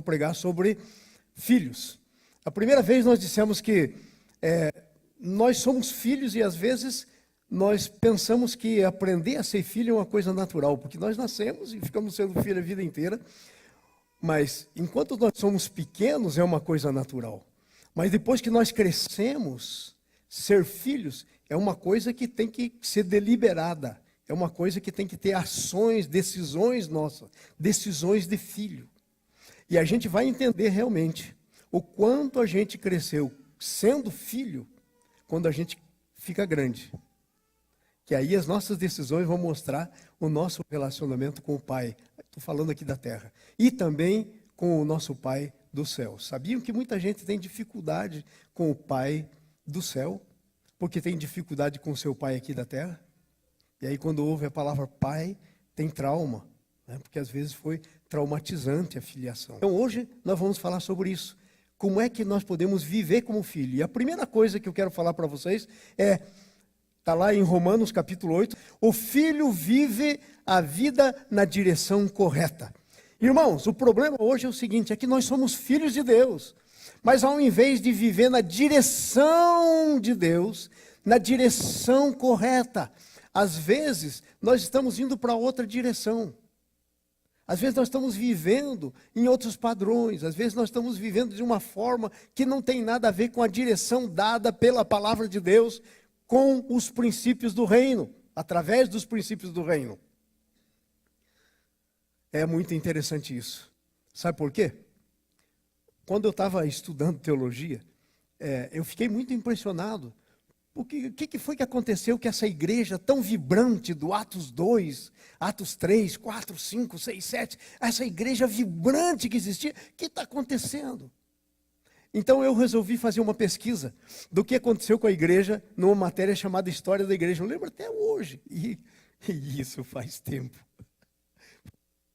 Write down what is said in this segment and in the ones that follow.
pregar sobre filhos. A primeira vez nós dissemos que nós somos filhos e às vezes nós pensamos que aprender a ser filho é uma coisa natural, porque nós nascemos e ficamos sendo filho a vida inteira, mas enquanto nós somos pequenos é uma coisa natural. Mas depois que nós crescemos, ser filhos é uma coisa que tem que ser deliberada, é uma coisa que tem que ter ações, decisões nossas, decisões de filho. E a gente vai entender realmente o quanto a gente cresceu sendo filho quando a gente fica grande. Que aí as nossas decisões vão mostrar o nosso relacionamento com o Pai. Estou falando aqui da terra. E também com o nosso Pai do céu. Sabiam que muita gente tem dificuldade com o Pai do céu? Porque tem dificuldade com o seu pai aqui da terra? E aí quando ouve a palavra pai, tem trauma. Né? Porque às vezes foi traumatizante a filiação. Então hoje nós vamos falar sobre isso. Como é que nós podemos viver como filho? E a primeira coisa que eu quero falar para vocês está lá em Romanos capítulo 8, o filho vive a vida na direção correta. Irmãos, o problema hoje é o seguinte, é que nós somos filhos de Deus, mas ao invés de viver na direção de Deus, na direção correta, às vezes nós estamos indo para outra direção. Às vezes nós estamos vivendo em outros padrões, às vezes nós estamos vivendo de uma forma que não tem nada a ver com a direção dada pela palavra de Deus, com os princípios do reino, através dos princípios do reino. É muito interessante isso. Sabe por quê? Quando eu estava estudando teologia, eu fiquei muito impressionado. O que foi que aconteceu que essa igreja tão vibrante do Atos 2, Atos 3, 4, 5, 6, 7, essa igreja vibrante que existia, o que está acontecendo? Então eu resolvi fazer uma pesquisa do que aconteceu com a igreja numa matéria chamada História da Igreja. Eu lembro até hoje. E isso faz tempo.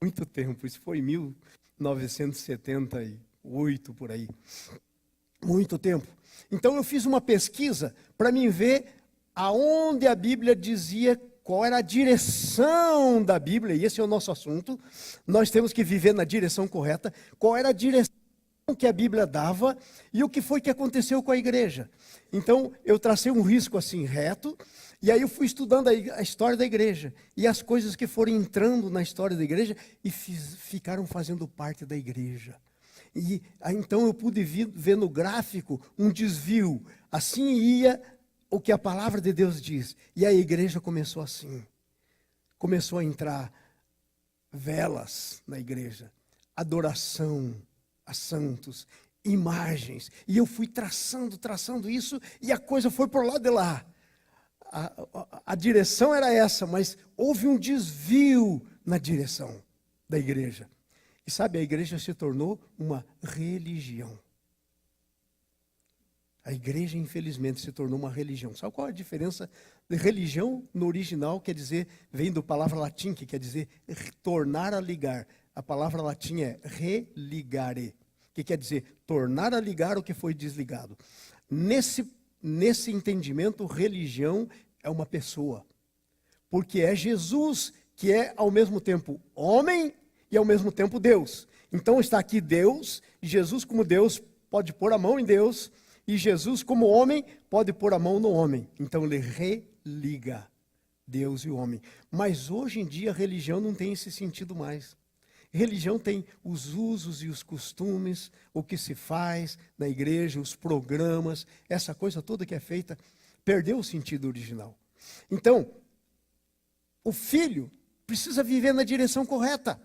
Muito tempo. Isso foi em 1978, por aí. Muito tempo. Então eu fiz uma pesquisa para mim ver aonde a Bíblia dizia qual era a direção da Bíblia. E esse é o nosso assunto. Nós temos que viver na direção correta. Qual era a direção que a Bíblia dava e o que foi que aconteceu com a igreja. Então, eu tracei um risco assim reto, e aí eu fui estudando a história da igreja, e as coisas que foram entrando na história da igreja e ficaram fazendo parte da igreja. E aí, então eu pude ver no gráfico um desvio, assim ia o que a palavra de Deus diz, e a igreja começou assim, começou a entrar velas na igreja, adoração a santos, imagens, e eu fui traçando isso, e a coisa foi por lá de lá. A direção era essa, mas houve um desvio na direção da igreja. E sabe, a igreja se tornou uma religião. A igreja, infelizmente, se tornou uma religião. Sabe qual é a diferença? Religião, no original, quer dizer, vem da palavra latim, que quer dizer tornar a ligar. A palavra latim é religare, que quer dizer tornar a ligar o que foi desligado. Nesse entendimento, religião é uma pessoa. Porque é Jesus que é ao mesmo tempo homem e ao mesmo tempo Deus. Então está aqui Deus, e Jesus como Deus pode pôr a mão em Deus, e Jesus como homem pode pôr a mão no homem. Então ele religa Deus e o homem. Mas hoje em dia a religião não tem esse sentido mais. Religião tem os usos e os costumes, o que se faz na igreja, os programas, essa coisa toda que é feita, perdeu o sentido original. Então, o filho precisa viver na direção correta.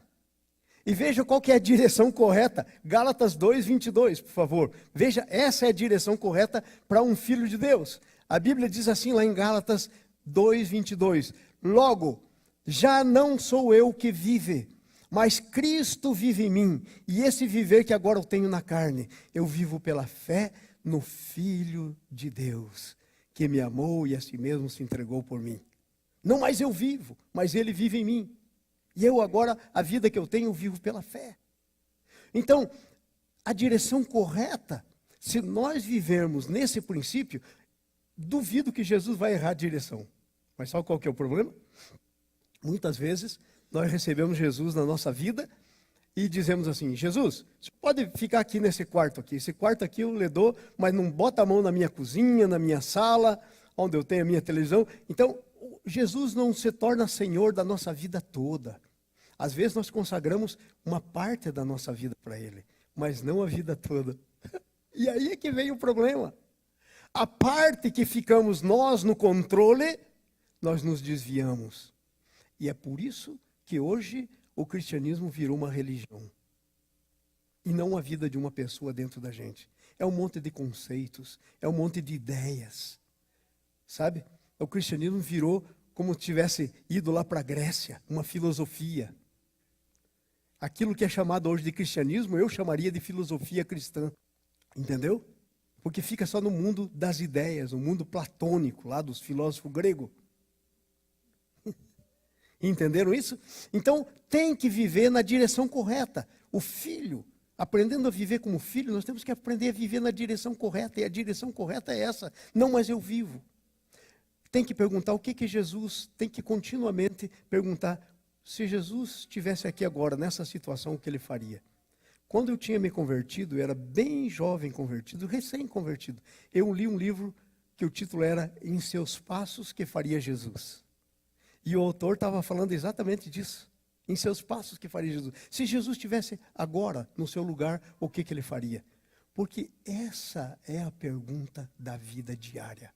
E veja qual que é a direção correta. Gálatas 2, 22, por favor. Veja, essa é a direção correta para um filho de Deus. A Bíblia diz assim lá em Gálatas 2, 22. Logo, já não sou eu que vive, mas Cristo vive em mim, e esse viver que agora eu tenho na carne, eu vivo pela fé no Filho de Deus, que me amou e a si mesmo se entregou por mim. Não mais eu vivo, mas Ele vive em mim. E eu agora, a vida que eu tenho, eu vivo pela fé. Então, a direção correta, se nós vivermos nesse princípio, duvido que Jesus vai errar a direção. Mas sabe qual que é o problema? Muitas vezes, nós recebemos Jesus na nossa vida e dizemos assim: Jesus, você pode ficar aqui nesse quarto aqui. Esse quarto aqui eu lhe dou, mas não bota a mão na minha cozinha, na minha sala, onde eu tenho a minha televisão. Então, Jesus não se torna Senhor da nossa vida toda. Às vezes nós consagramos uma parte da nossa vida para Ele, mas não a vida toda. E aí é que vem o problema. A parte que ficamos nós no controle, nós nos desviamos. E é por isso que hoje o cristianismo virou uma religião. E não a vida de uma pessoa dentro da gente. É um monte de conceitos, é um monte de ideias. Sabe? O cristianismo virou como se tivesse ido lá para a Grécia, uma filosofia. Aquilo que é chamado hoje de cristianismo, eu chamaria de filosofia cristã. Entendeu? Porque fica só no mundo das ideias, no mundo platônico, lá dos filósofos gregos. Entenderam isso? Então, tem que viver na direção correta. O filho, aprendendo a viver como filho, nós temos que aprender a viver na direção correta. E a direção correta é essa. Não, mas eu vivo. Tem que perguntar o que Jesus, tem que continuamente perguntar, se Jesus estivesse aqui agora, nessa situação, o que ele faria? Quando eu tinha me convertido, eu era bem jovem convertido, recém-convertido. Eu li um livro que o título era Em Seus Passos que Faria Jesus. E o autor estava falando exatamente disso. Em seus passos que faria Jesus. Se Jesus estivesse agora no seu lugar, o que ele faria? Porque essa é a pergunta da vida diária.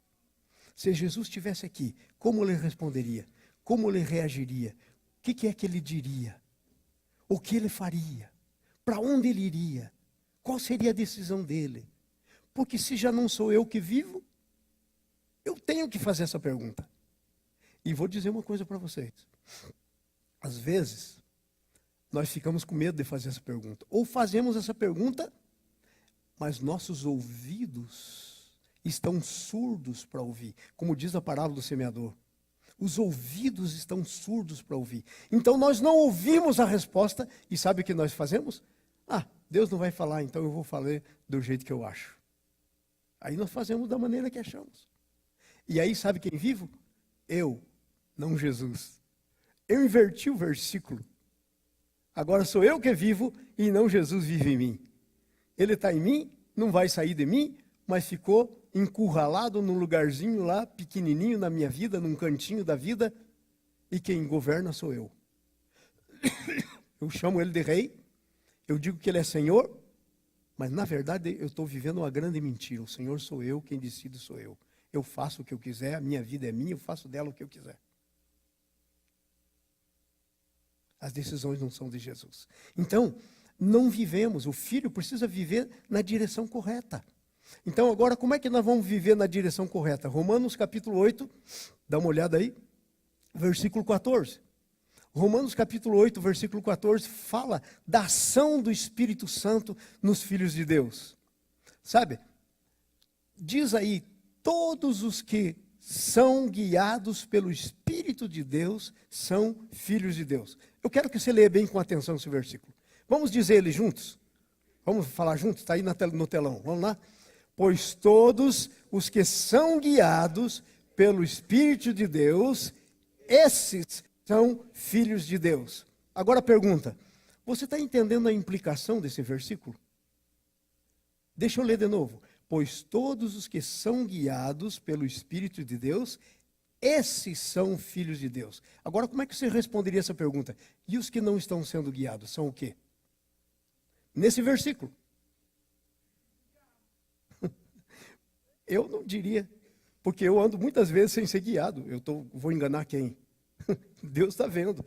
Se Jesus estivesse aqui, como ele responderia? Como ele reagiria? O que é que ele diria? O que ele faria? Para onde ele iria? Qual seria a decisão dele? Porque se já não sou eu que vivo, eu tenho que fazer essa pergunta. E vou dizer uma coisa para vocês. Às vezes, nós ficamos com medo de fazer essa pergunta. Ou fazemos essa pergunta, mas nossos ouvidos estão surdos para ouvir. Como diz a parábola do semeador. Os ouvidos estão surdos para ouvir. Então nós não ouvimos a resposta e sabe o que nós fazemos? Ah, Deus não vai falar, então eu vou falar do jeito que eu acho. Aí nós fazemos da maneira que achamos. E aí sabe quem vivo? Eu, não Jesus. Eu inverti o versículo. Agora sou eu que vivo e não Jesus vive em mim. Ele está em mim, não vai sair de mim, mas ficou encurralado num lugarzinho lá, pequenininho na minha vida, num cantinho da vida, e quem governa sou eu. Eu chamo ele de rei, eu digo que ele é Senhor, mas na verdade eu estou vivendo uma grande mentira. O Senhor sou eu, quem decide sou eu. Eu faço o que eu quiser, a minha vida é minha, eu faço dela o que eu quiser. As decisões não são de Jesus. Então, não vivemos, o filho precisa viver na direção correta. Então, agora, como é que nós vamos viver na direção correta? Romanos capítulo 8, dá uma olhada aí, versículo 14. Romanos capítulo 8, versículo 14, fala da ação do Espírito Santo nos filhos de Deus. Sabe? Diz aí, todos os que são guiados pelo Espírito de Deus são filhos de Deus. Eu quero que você leia bem com atenção esse versículo. Vamos dizer ele juntos? Vamos falar juntos? Está aí no telão. Vamos lá? Pois todos os que são guiados pelo Espírito de Deus, esses são filhos de Deus. Agora pergunta, você está entendendo a implicação desse versículo? Deixa eu ler de novo. Pois todos os que são guiados pelo Espírito de Deus, esses são filhos de Deus. Agora, como é que você responderia essa pergunta? E os que não estão sendo guiados, são o quê? Nesse versículo. Eu não diria, porque eu ando muitas vezes sem ser guiado. Vou enganar quem? Deus está vendo.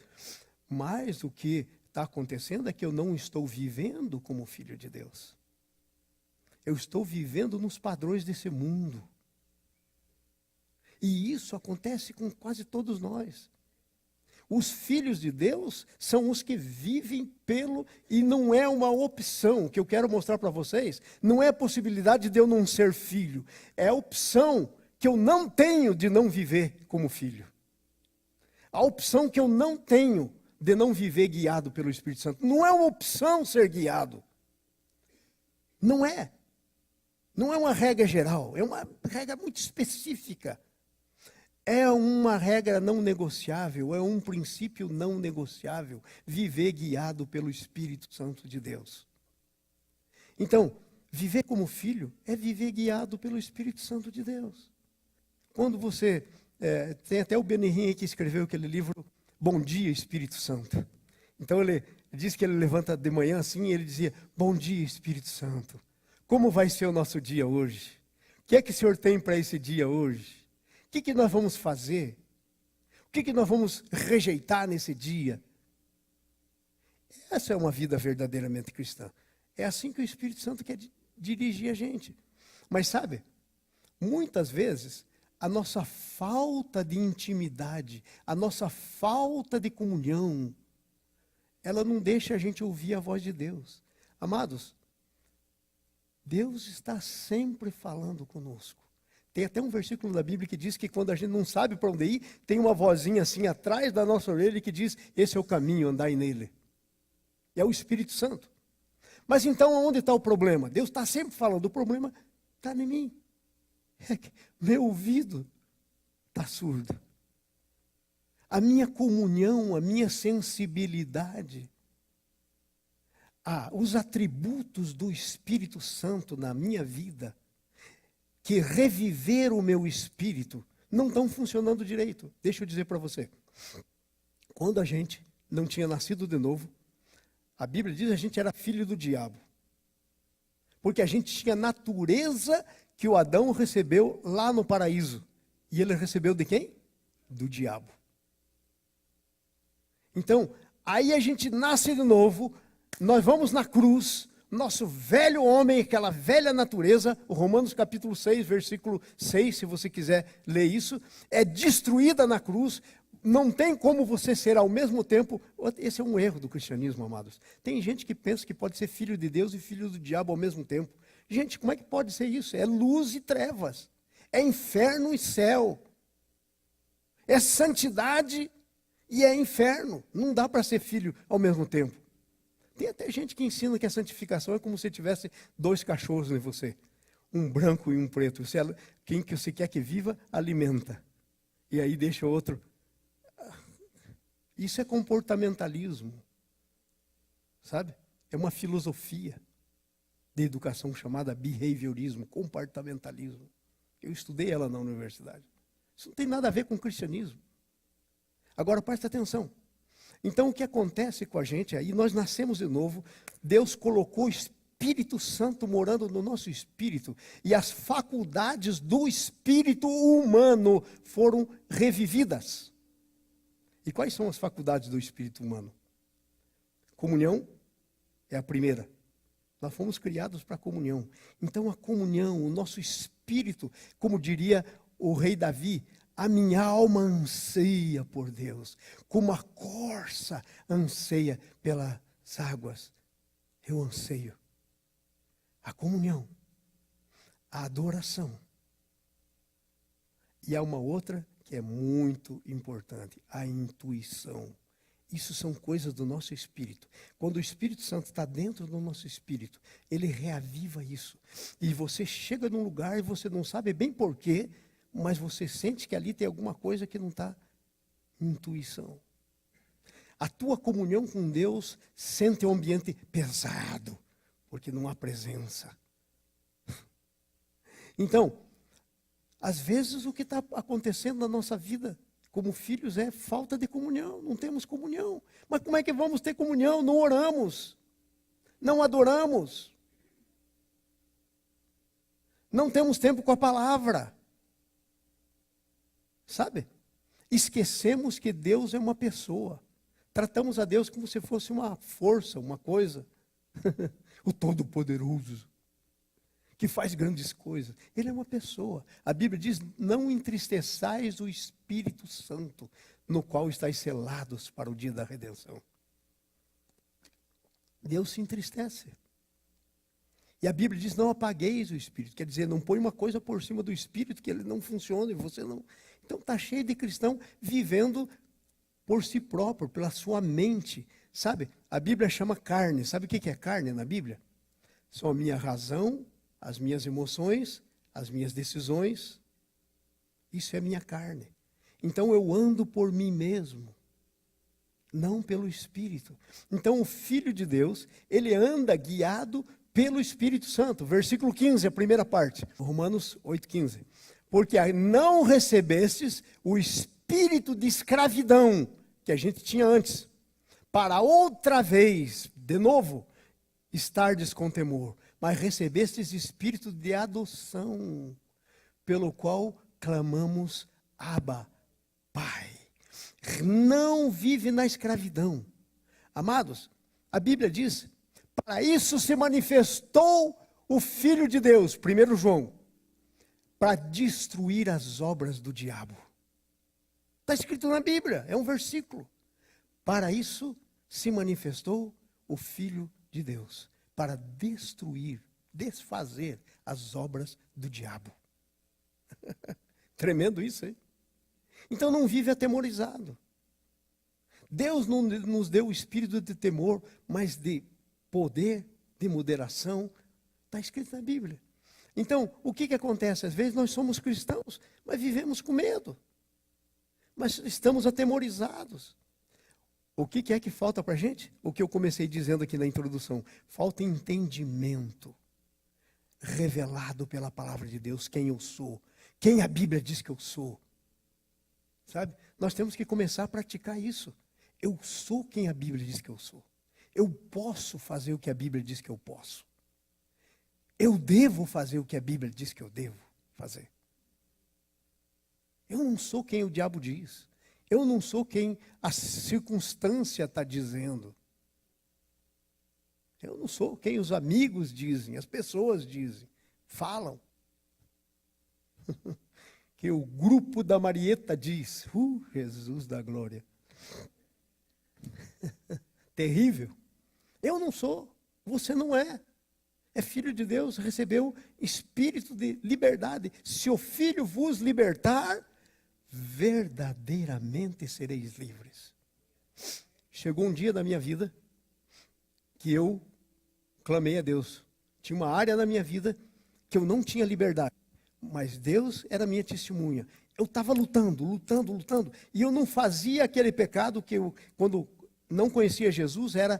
Mas o que está acontecendo é que eu não estou vivendo como filho de Deus. Eu estou vivendo nos padrões desse mundo. E isso acontece com quase todos nós. Os filhos de Deus são os que vivem pelo, e não é uma opção, que eu quero mostrar para vocês, não é a possibilidade de eu não ser filho, é a opção que eu não tenho de não viver como filho. A opção que eu não tenho de não viver guiado pelo Espírito Santo. Não é uma opção ser guiado. Não é. Não é uma regra geral, é uma regra muito específica. É uma regra não negociável, é um princípio não negociável, viver guiado pelo Espírito Santo de Deus. Então, viver como filho é viver guiado pelo Espírito Santo de Deus. Quando você, tem até o Benihim que escreveu aquele livro, Bom Dia Espírito Santo. Então ele diz que ele levanta de manhã assim e ele dizia, bom dia Espírito Santo, como vai ser o nosso dia hoje? O que é que o Senhor tem para esse dia hoje? O que nós vamos fazer? O que nós vamos rejeitar nesse dia? Essa é uma vida verdadeiramente cristã. É assim que o Espírito Santo quer dirigir a gente. Mas sabe, muitas vezes, a nossa falta de intimidade, a nossa falta de comunhão, ela não deixa a gente ouvir a voz de Deus. Amados, Deus está sempre falando conosco. Tem até um versículo da Bíblia que diz que quando a gente não sabe para onde ir, tem uma vozinha assim atrás da nossa orelha que diz, esse é o caminho, andai nele. E é o Espírito Santo. Mas então, onde está o problema? Deus está sempre falando, o problema está em mim. É que meu ouvido está surdo. A minha comunhão, a minha sensibilidade, os atributos do Espírito Santo na minha vida, que reviveram o meu espírito, não estão funcionando direito. Deixa eu dizer para você. Quando a gente não tinha nascido de novo, a Bíblia diz que a gente era filho do diabo. Porque a gente tinha a natureza que o Adão recebeu lá no paraíso. E ele recebeu de quem? Do diabo. Então, aí a gente nasce de novo, nós vamos na cruz, nosso velho homem, aquela velha natureza, o Romanos capítulo 6, versículo 6, se você quiser ler isso, é destruída na cruz. Não tem como você ser ao mesmo tempo. Esse é um erro do cristianismo, amados. Tem gente que pensa que pode ser filho de Deus e filho do diabo ao mesmo tempo. Gente, como é que pode ser isso? É luz e trevas. É inferno e céu. É santidade e é inferno. Não dá para ser filho ao mesmo tempo. Tem até gente que ensina que a santificação é como se tivesse dois cachorros em você. Um branco e um preto. Quem que você quer que viva, alimenta. E aí deixa o outro. Isso é comportamentalismo, sabe? É uma filosofia de educação chamada behaviorismo, comportamentalismo. Eu estudei ela na universidade. Isso não tem nada a ver com cristianismo. Agora presta atenção. Então o que acontece com a gente aí, nós nascemos de novo, Deus colocou o Espírito Santo morando no nosso espírito, e as faculdades do espírito humano foram revividas. E quais são as faculdades do espírito humano? Comunhão é a primeira. Nós fomos criados para a comunhão. Então a comunhão, o nosso espírito, como diria o rei Davi, a minha alma anseia por Deus, como a corça anseia pelas águas. Eu anseio. A comunhão, a adoração. E há uma outra que é muito importante, a intuição. Isso são coisas do nosso espírito. Quando o Espírito Santo está dentro do nosso espírito, ele reaviva isso. E você chega num lugar e você não sabe bem porquê, mas você sente que ali tem alguma coisa que não está. Intuição. A tua comunhão com Deus sente um ambiente pesado, porque não há presença. Então, às vezes o que está acontecendo na nossa vida como filhos é falta de comunhão, não temos comunhão. Mas como é que vamos ter comunhão? Não oramos, não adoramos, não temos tempo com a palavra. Sabe? Esquecemos que Deus é uma pessoa. Tratamos a Deus como se fosse uma força, uma coisa. O Todo-Poderoso, que faz grandes coisas. Ele é uma pessoa. A Bíblia diz, não entristeçais o Espírito Santo, no qual estáis selados para o dia da redenção. Deus se entristece. E a Bíblia diz, não apagueis o Espírito. Quer dizer, não põe uma coisa por cima do Espírito que ele não funciona e você não. Então está cheio de cristão vivendo por si próprio, pela sua mente. Sabe, a Bíblia chama carne. Sabe o que é carne na Bíblia? São a minha razão, as minhas emoções, as minhas decisões. Isso é minha carne. Então eu ando por mim mesmo, não pelo Espírito. Então o Filho de Deus, ele anda guiado pelo Espírito Santo. Versículo 15, a primeira parte. Romanos 8,15. Porque não recebestes o espírito de escravidão que a gente tinha antes, para outra vez, de novo, estardes com temor. Mas recebestes espírito de adoção, pelo qual clamamos, Abba, Pai. Não vive na escravidão. Amados, a Bíblia diz, para isso se manifestou o Filho de Deus, 1 João, para destruir as obras do diabo. Está escrito na Bíblia, é um versículo. Para isso se manifestou o Filho de Deus, para destruir, desfazer as obras do diabo. Tremendo isso, hein? Então não vive atemorizado. Deus não nos deu o espírito de temor, mas de poder, de moderação. Está escrito na Bíblia. Então, o que acontece? Às vezes nós somos cristãos, mas vivemos com medo. Mas estamos atemorizados. O que é que falta para a gente? O que eu comecei dizendo aqui na introdução. Falta entendimento revelado pela palavra de Deus, quem eu sou, quem a Bíblia diz que eu sou. Sabe? Nós temos que começar a praticar isso. Eu sou quem a Bíblia diz que eu sou. Eu posso fazer o que a Bíblia diz que eu posso. Eu devo fazer o que a Bíblia diz que eu devo fazer. Eu não sou quem o diabo diz. Eu não sou quem a circunstância está dizendo. Eu não sou quem os amigos dizem, as pessoas dizem, falam. Que o grupo da Marieta diz. Jesus da glória. Terrível. Eu não sou, você não é. É filho de Deus, recebeu espírito de liberdade. Se o Filho vos libertar, verdadeiramente sereis livres. Chegou um dia na minha vida que eu clamei a Deus. Tinha uma área na minha vida que eu não tinha liberdade, mas Deus era minha testemunha. Eu estava lutando, e eu não fazia aquele pecado que eu, quando não conhecia Jesus, era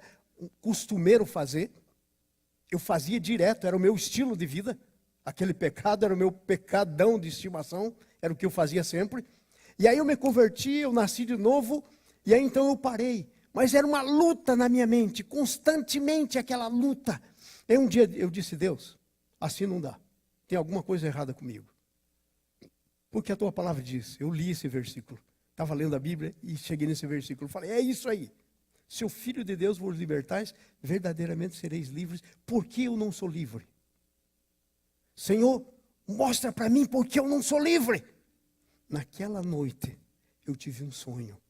costumeiro fazer. Eu fazia direto, era o meu estilo de vida. Aquele pecado era o meu pecadão de estimação, era o que eu fazia sempre. E aí eu me converti, eu nasci de novo, e aí então eu parei. Mas era uma luta na minha mente, constantemente aquela luta. E um dia eu disse, Deus, assim não dá. Tem alguma coisa errada comigo. Porque a tua palavra diz, eu li esse versículo. Estava lendo a Bíblia e cheguei nesse versículo. Falei, é isso aí. Se o Filho de Deus vos libertais, verdadeiramente sereis livres. Por que eu não sou livre? Senhor, mostra para mim por que eu não sou livre. Naquela noite, eu tive um sonho.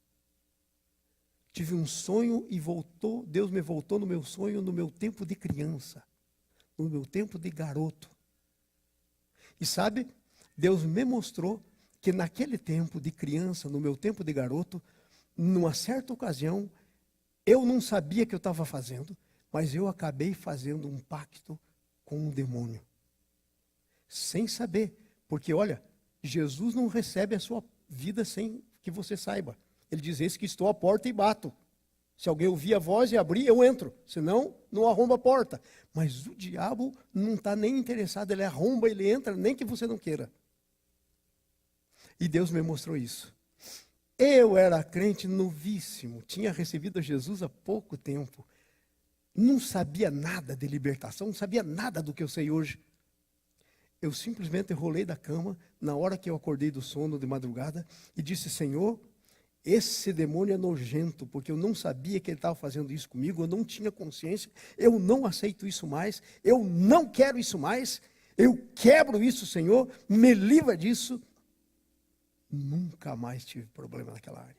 Tive um sonho e voltou, Deus me voltou no meu sonho, no meu tempo de criança. No meu tempo de garoto. E sabe, Deus me mostrou que naquele tempo de criança, no meu tempo de garoto, numa certa ocasião, eu não sabia o que eu estava fazendo, mas eu acabei fazendo um pacto com um demônio. Sem saber. Porque, olha, Jesus não recebe a sua vida sem que você saiba. Ele diz, eis que estou à porta e bato. Se alguém ouvir a voz e abrir, eu entro. Senão, não arromba a porta. Mas o diabo não está nem interessado. Ele arromba, ele entra, nem que você não queira. E Deus me mostrou isso. Eu era crente novíssimo, tinha recebido a Jesus há pouco tempo. Não sabia nada de libertação, não sabia nada do que eu sei hoje. Eu simplesmente rolei da cama, na hora que eu acordei do sono de madrugada, e disse, Senhor, esse demônio é nojento, porque eu não sabia que ele estava fazendo isso comigo, eu não tinha consciência, eu não aceito isso mais, eu não quero isso mais, eu quebro isso, Senhor, me livra disso. Nunca mais tive problema naquela área.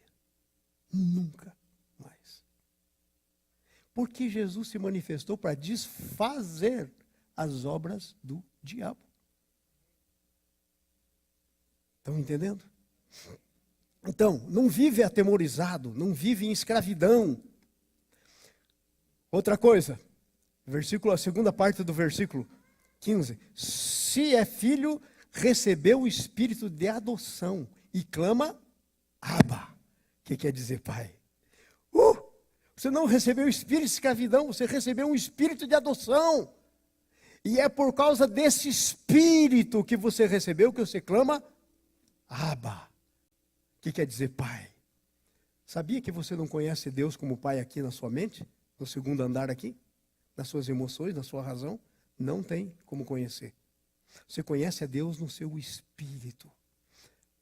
Nunca mais. Porque Jesus se manifestou para desfazer as obras do diabo. Estão entendendo? Então, não vive atemorizado, não vive em escravidão. Outra coisa, a segunda parte do versículo 15. Se é filho, recebeu o espírito de adoção e clama, Abba, que quer dizer pai. Você não recebeu o espírito de escravidão, você recebeu um espírito de adoção. E é por causa desse espírito que você recebeu que você clama Abba, que quer dizer pai. Sabia que você não conhece Deus como pai aqui na sua mente? No segundo andar aqui? Nas suas emoções, na sua razão? Não tem como conhecer. Você conhece a Deus no seu espírito.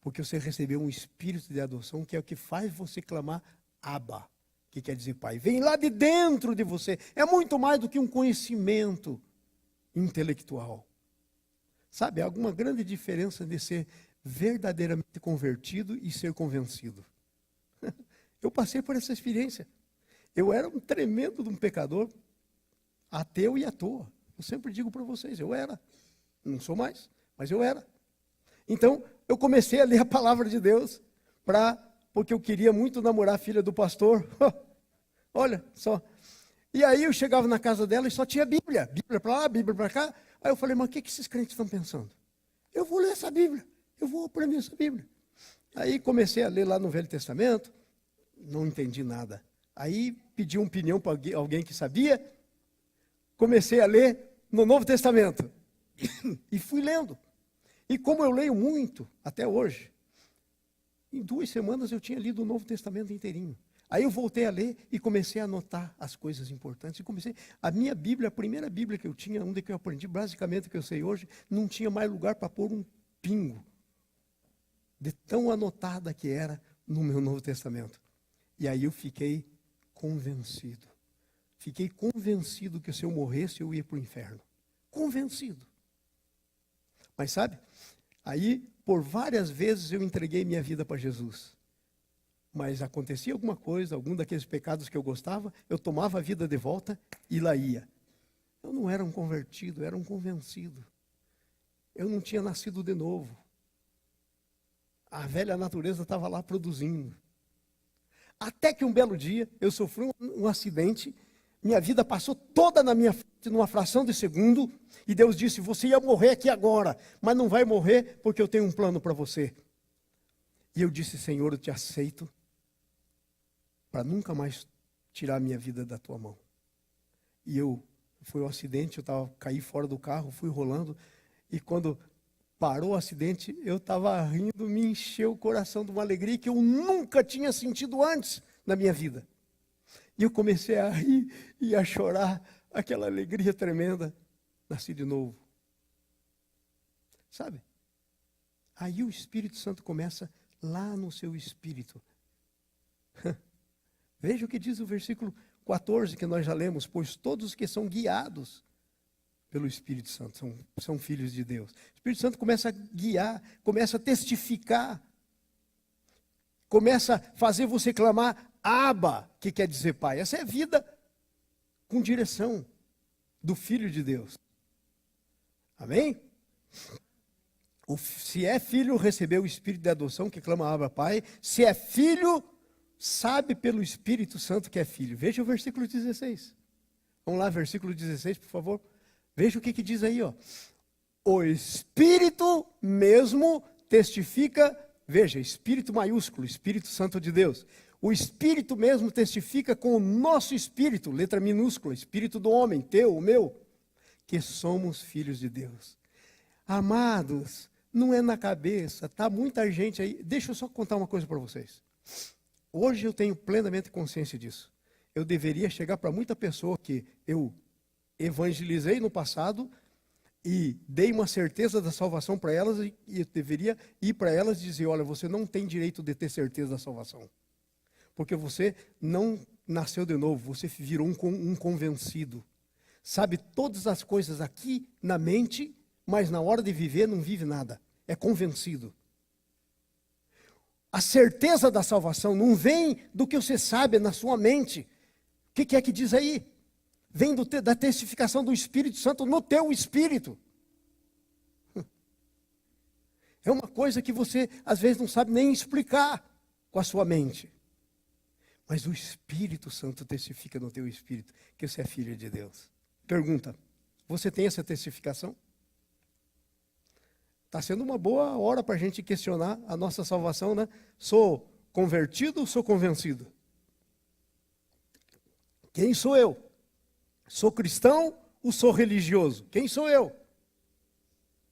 Porque você recebeu um espírito de adoção que é o que faz você clamar Abba, que quer dizer pai. Vem lá de dentro de você. É muito mais do que um conhecimento intelectual. Sabe, há alguma grande diferença de ser verdadeiramente convertido e ser convencido. Eu passei por essa experiência. Eu era um tremendo de um pecador, ateu e à toa. Eu sempre digo para vocês, eu era. Não sou mais, mas eu era. Então, eu comecei a ler a palavra de Deus, porque eu queria muito namorar a filha do pastor. Olha só. E aí eu chegava na casa dela e só tinha Bíblia. Bíblia para lá, Bíblia para cá. Aí eu falei, mas o que esses crentes estão pensando? Eu vou ler essa Bíblia. Eu vou aprender essa Bíblia. Aí comecei a ler lá no Velho Testamento. Não entendi nada. Aí pedi uma opinião para alguém que sabia. Comecei a ler no Novo Testamento. E fui lendo. E como eu leio muito, até hoje, em 2 semanas eu tinha lido o Novo Testamento inteirinho. Aí eu voltei a ler e comecei a anotar as coisas importantes. E a minha Bíblia, a primeira Bíblia que eu tinha, onde que eu aprendi, basicamente o que eu sei hoje, não tinha mais lugar para pôr um pingo. De tão anotada que era no meu Novo Testamento. E aí eu fiquei convencido. Fiquei convencido que se eu morresse eu ia para o inferno. Convencido. Mas sabe, aí por várias vezes eu entreguei minha vida para Jesus. Mas acontecia alguma coisa, algum daqueles pecados que eu gostava, eu tomava a vida de volta e lá ia. Eu não era um convertido, eu era um convencido. Eu não tinha nascido de novo. A velha natureza estava lá produzindo. Até que um belo dia eu sofri um acidente, minha vida passou toda na minha frente, numa fração de segundo, e Deus disse, você ia morrer aqui agora, mas não vai morrer porque eu tenho um plano para você. E eu disse, Senhor, eu te aceito, para nunca mais tirar a minha vida da tua mão. E foi um acidente, caí fora do carro, fui rolando, e quando parou o acidente, eu estava rindo, me encheu o coração de uma alegria que eu nunca tinha sentido antes na minha vida. E eu comecei a rir e a chorar, aquela alegria tremenda. Nasci de novo. Sabe? Aí o Espírito Santo começa lá no seu espírito. Veja o que diz o versículo 14 que nós já lemos. Pois todos que são guiados pelo Espírito Santo são filhos de Deus. O Espírito Santo começa a guiar, começa a testificar. Começa a fazer você clamar Abba, que quer dizer pai. Essa é a vida com direção do Filho de Deus. Amém? Se é filho, recebeu o Espírito de adoção, que clama Abba, pai. Se é filho, sabe pelo Espírito Santo que é filho. Veja o versículo 16. Vamos lá, versículo 16, por favor. Veja o que diz aí, ó. O Espírito mesmo testifica, veja, Espírito maiúsculo, Espírito Santo de Deus. O Espírito mesmo testifica com o nosso espírito, letra minúscula, espírito do homem, teu, o meu, que somos filhos de Deus. Amados, não é na cabeça, tá muita gente aí. Deixa eu só contar uma coisa para vocês. Hoje eu tenho plenamente consciência disso. Eu deveria chegar para muita pessoa que eu evangelizei no passado e dei uma certeza da salvação para elas e eu deveria ir para elas e dizer, olha, você não tem direito de ter certeza da salvação. Porque você não nasceu de novo, você virou um convencido. Sabe todas as coisas aqui na mente, mas na hora de viver não vive nada. É convencido. A certeza da salvação não vem do que você sabe na sua mente. O que é que diz aí? Vem da testificação do Espírito Santo no teu espírito. É uma coisa que você às vezes não sabe nem explicar com a sua mente. Mas o Espírito Santo testifica no teu espírito que você é filho de Deus. Pergunta, você tem essa testificação? Está sendo uma boa hora para a gente questionar a nossa salvação, né? Sou convertido ou sou convencido? Quem sou eu? Sou cristão ou sou religioso? Quem sou eu?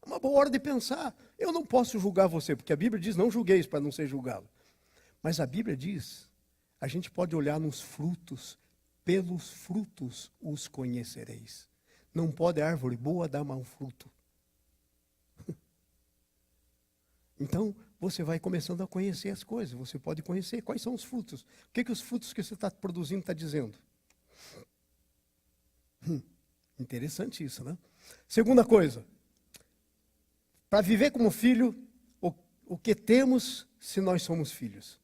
É uma boa hora de pensar. Eu não posso julgar você, porque a Bíblia diz, não julgueis para não ser julgado. Mas a Bíblia diz, a gente pode olhar nos frutos, pelos frutos os conhecereis. Não pode árvore boa dar mau fruto. Então, você vai começando a conhecer as coisas. Você pode conhecer quais são os frutos. O que os frutos que você está produzindo está dizendo? Interessante isso, né? Segunda coisa. Para viver como filho, o que temos se nós somos filhos?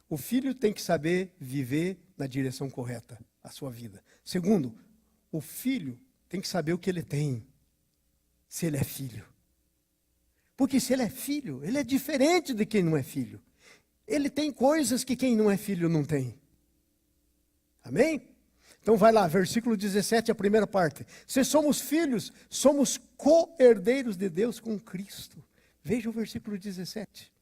O filho tem que saber viver na direção correta, a sua vida. Segundo, o filho tem que saber o que ele tem, se ele é filho. Porque se ele é filho, ele é diferente de quem não é filho. Ele tem coisas que quem não é filho não tem. Amém? Então vai lá, versículo 17, a primeira parte. Se somos filhos, somos co-herdeiros de Deus com Cristo. Veja o versículo 17.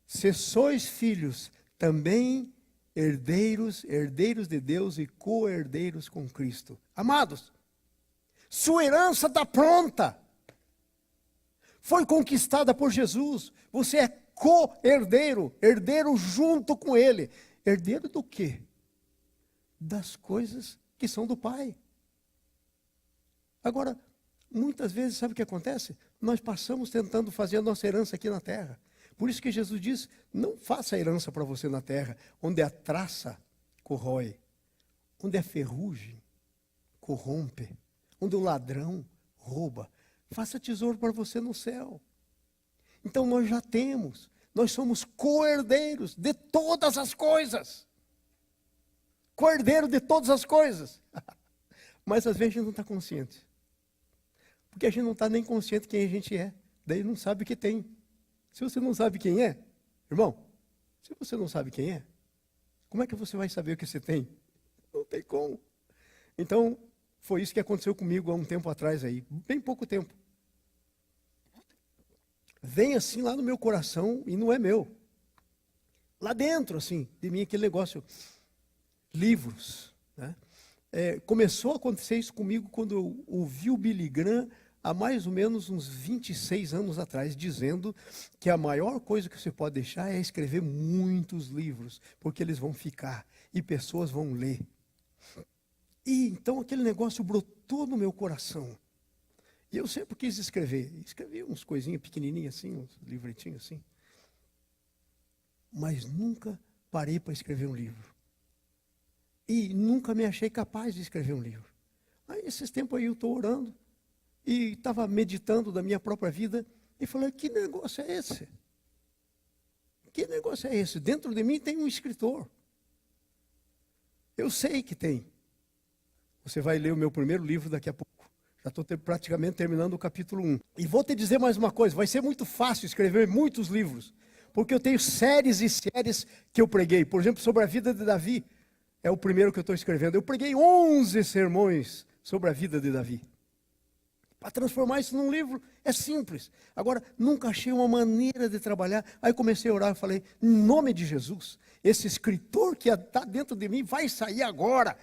Se sois filhos, também herdeiros de Deus e co-herdeiros com Cristo. Amados, sua herança está pronta. Foi conquistada por Jesus. Você é co-herdeiro, herdeiro junto com Ele. Herdeiro do quê? Das coisas que são do Pai. Agora, muitas vezes, sabe o que acontece? Nós passamos tentando fazer a nossa herança aqui na terra. Por isso que Jesus diz, não faça herança para você na terra, onde a traça corrói, onde a ferrugem corrompe, onde o ladrão rouba. Faça tesouro para você no céu. Então nós já temos, nós somos co-herdeiros de todas as coisas. Co-herdeiro de todas as coisas. Mas às vezes a gente não está consciente. Porque a gente não está nem consciente quem a gente é. Daí não sabe o que tem. Se você não sabe quem é, irmão, se você não sabe quem é, como é que você vai saber o que você tem? Não tem como. Então, foi isso que aconteceu comigo há um tempo atrás aí, bem pouco tempo. Vem assim lá no meu coração e não é meu. Lá dentro, assim, de mim aquele negócio. Livros, né? Começou a acontecer isso comigo quando eu ouvi o Billy Graham há mais ou menos uns 26 anos atrás, dizendo que a maior coisa que você pode deixar é escrever muitos livros, porque eles vão ficar e pessoas vão ler. E então aquele negócio brotou no meu coração. E eu sempre quis escrever. Escrevi uns coisinhas pequenininhas assim, uns livretinhos assim. Mas nunca parei para escrever um livro. E nunca me achei capaz de escrever um livro. Aí esses tempos aí eu estou orando. E estava meditando da minha própria vida. E falei, que negócio é esse? Que negócio é esse? Dentro de mim tem um escritor. Eu sei que tem. Você vai ler o meu primeiro livro daqui a pouco. Já estou praticamente terminando o capítulo 1. E vou te dizer mais uma coisa. Vai ser muito fácil escrever muitos livros. Porque eu tenho séries e séries que eu preguei. Por exemplo, sobre a vida de Davi. É o primeiro que eu estou escrevendo. Eu preguei 11 sermões sobre a vida de Davi. Para transformar isso num livro é simples. Agora, nunca achei uma maneira de trabalhar. Aí comecei a orar e falei, em nome de Jesus, esse escritor que está dentro de mim vai sair agora.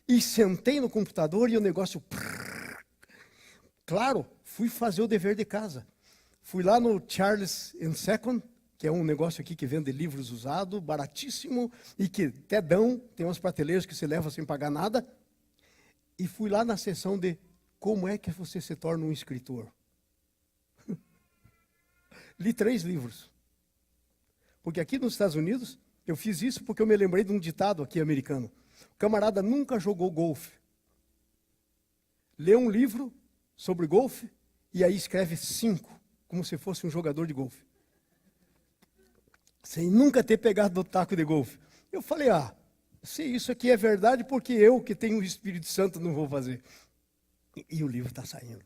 E sentei no computador e o negócio... Claro, fui fazer o dever de casa. Fui lá no Charles & Second, que é um negócio aqui que vende livros usados, baratíssimo, e que até dão, tem umas prateleiras que você leva sem pagar nada. E fui lá na seção de como é que você se torna um escritor. Li 3 livros. Porque aqui nos Estados Unidos, eu fiz isso porque eu me lembrei de um ditado aqui americano. O camarada nunca jogou golfe. Lê um livro sobre golfe e aí escreve 5, como se fosse um jogador de golfe. Sem nunca ter pegado o taco de golfe. Eu falei, se isso aqui é verdade, porque eu que tenho o Espírito Santo não vou fazer. E o livro está saindo.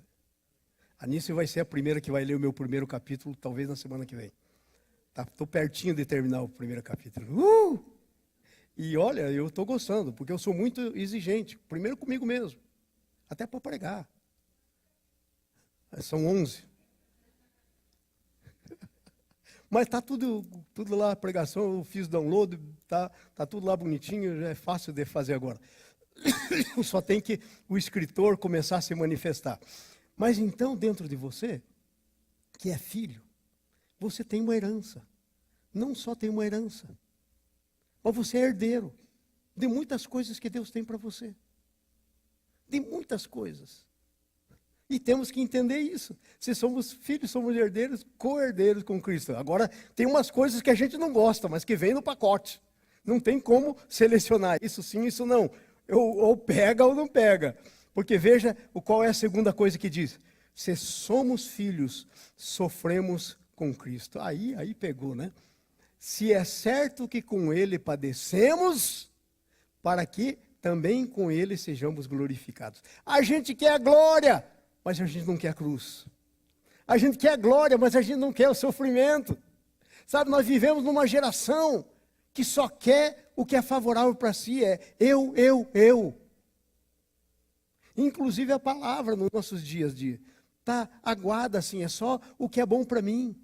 A Nícia vai ser a primeira que vai ler o meu primeiro capítulo, talvez na semana que vem. Estou pertinho de terminar o primeiro capítulo. E olha, eu estou gostando, porque eu sou muito exigente. Primeiro comigo mesmo. Até para pregar. São 11. Mas está tudo lá, a pregação, eu fiz download, tá tudo lá bonitinho, já é fácil de fazer agora. Só tem que o escritor começar a se manifestar. Mas então, dentro de você, que é filho, você tem uma herança. Não só tem uma herança, mas você é herdeiro de muitas coisas que Deus tem para você. De muitas coisas. E temos que entender isso. Se somos filhos, somos herdeiros, co-herdeiros com Cristo. Agora, tem umas coisas que a gente não gosta, mas que vem no pacote. Não tem como selecionar isso sim, isso não. Ou pega ou não pega. Porque veja qual é a segunda coisa que diz. Se somos filhos, sofremos com Cristo. Aí pegou, né? Se é certo que com Ele padecemos, para que também com Ele sejamos glorificados. A gente quer a glória, mas a gente não quer a cruz. A gente quer a glória, mas a gente não quer o sofrimento. Sabe, nós vivemos numa geração que só quer o que é favorável para si, é eu. Inclusive a palavra nos nossos dias está aguada assim, é só o que é bom para mim.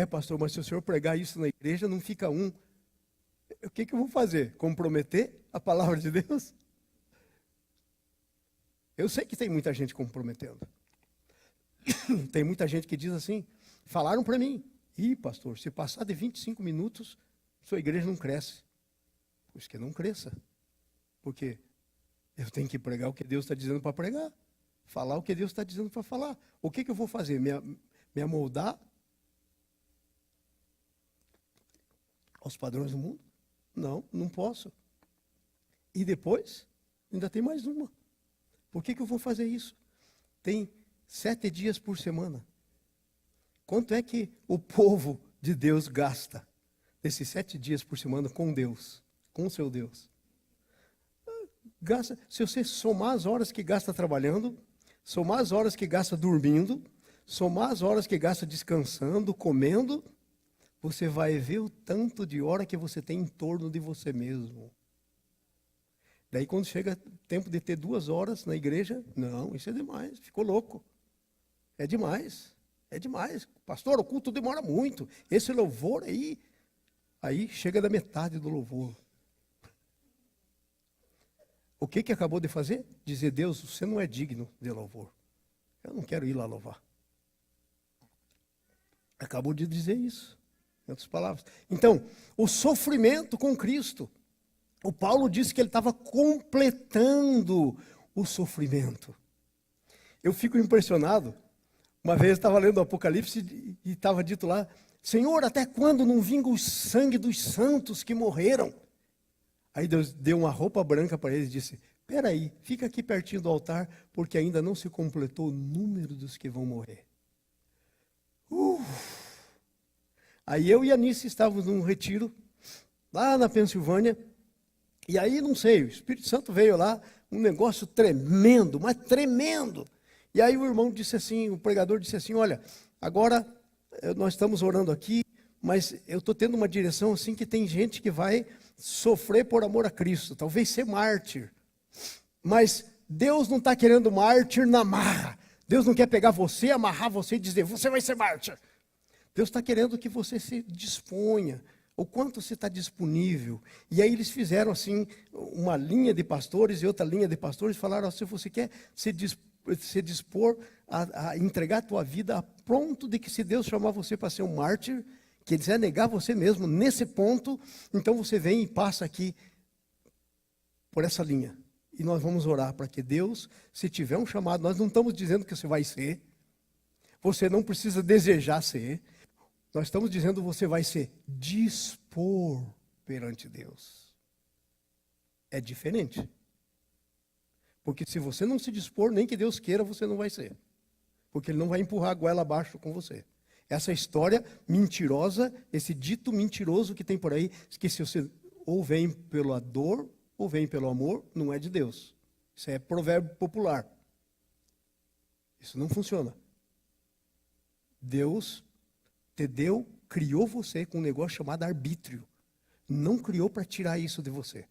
Pastor, mas se o senhor pregar isso na igreja, não fica um. O que eu vou fazer? Comprometer a palavra de Deus? Eu sei que tem muita gente comprometendo. Tem muita gente que diz assim, falaram para mim, pastor, se passar de 25 minutos, sua igreja não cresce. Pois que não cresça. Porque eu tenho que pregar o que Deus está dizendo para pregar. Falar o que Deus está dizendo para falar. O que eu vou fazer? Me amoldar aos padrões do mundo? Não posso. E depois, ainda tem mais uma. Por que eu vou fazer isso? Tem 7 dias por semana. Quanto é que o povo de Deus gasta nesses 7 dias por semana com Deus, com o seu Deus? Gasta, se você somar as horas que gasta trabalhando, somar as horas que gasta dormindo, somar as horas que gasta descansando, comendo, você vai ver o tanto de hora que você tem em torno de você mesmo. Daí quando chega tempo de ter 2 horas na igreja, não, isso é demais, ficou louco. É demais. Pastor, o culto demora muito. Esse louvor aí chega da metade do louvor. O que acabou de fazer? Dizer, Deus, você não é digno de louvor. Eu não quero ir lá louvar. Acabou de dizer isso, em outras palavras. Então, o sofrimento com Cristo. O Paulo disse que ele estava completando o sofrimento. Eu fico impressionado. Uma vez eu estava lendo o Apocalipse e estava dito lá, Senhor, até quando não vinga o sangue dos santos que morreram? Aí Deus deu uma roupa branca para eles e disse, espera aí, fica aqui pertinho do altar, porque ainda não se completou o número dos que vão morrer. Aí eu e a Anice estávamos num retiro, lá na Pensilvânia, e aí, não sei, o Espírito Santo veio lá, um negócio tremendo, mas tremendo. E aí o irmão disse assim, o pregador disse assim, olha, agora nós estamos orando aqui, mas eu estou tendo uma direção assim que tem gente que vai sofrer por amor a Cristo, talvez ser mártir. Mas Deus não está querendo mártir na marra. Deus não quer pegar você, amarrar você e dizer, você vai ser mártir. Deus está querendo que você se disponha, o quanto você está disponível. E aí eles fizeram assim, uma linha de pastores e outra linha de pastores, falaram, se você quer se dispor a entregar a tua vida a ponto de que se Deus chamar você para ser um mártir, que Ele quiser negar você mesmo, nesse ponto, então você vem e passa aqui por essa linha. E nós vamos orar para que Deus, se tiver um chamado, nós não estamos dizendo que você vai ser, você não precisa desejar ser, nós estamos dizendo que você vai se dispor perante Deus. É diferente. Porque se você não se dispor, nem que Deus queira, você não vai ser. Porque Ele não vai empurrar a goela abaixo com você. Essa história mentirosa, esse dito mentiroso que tem por aí, que se você ou vem pela dor, ou vem pelo amor, não é de Deus. Isso é provérbio popular. Isso não funciona. Deus te deu, criou você com um negócio chamado arbítrio. Não criou para tirar isso de você.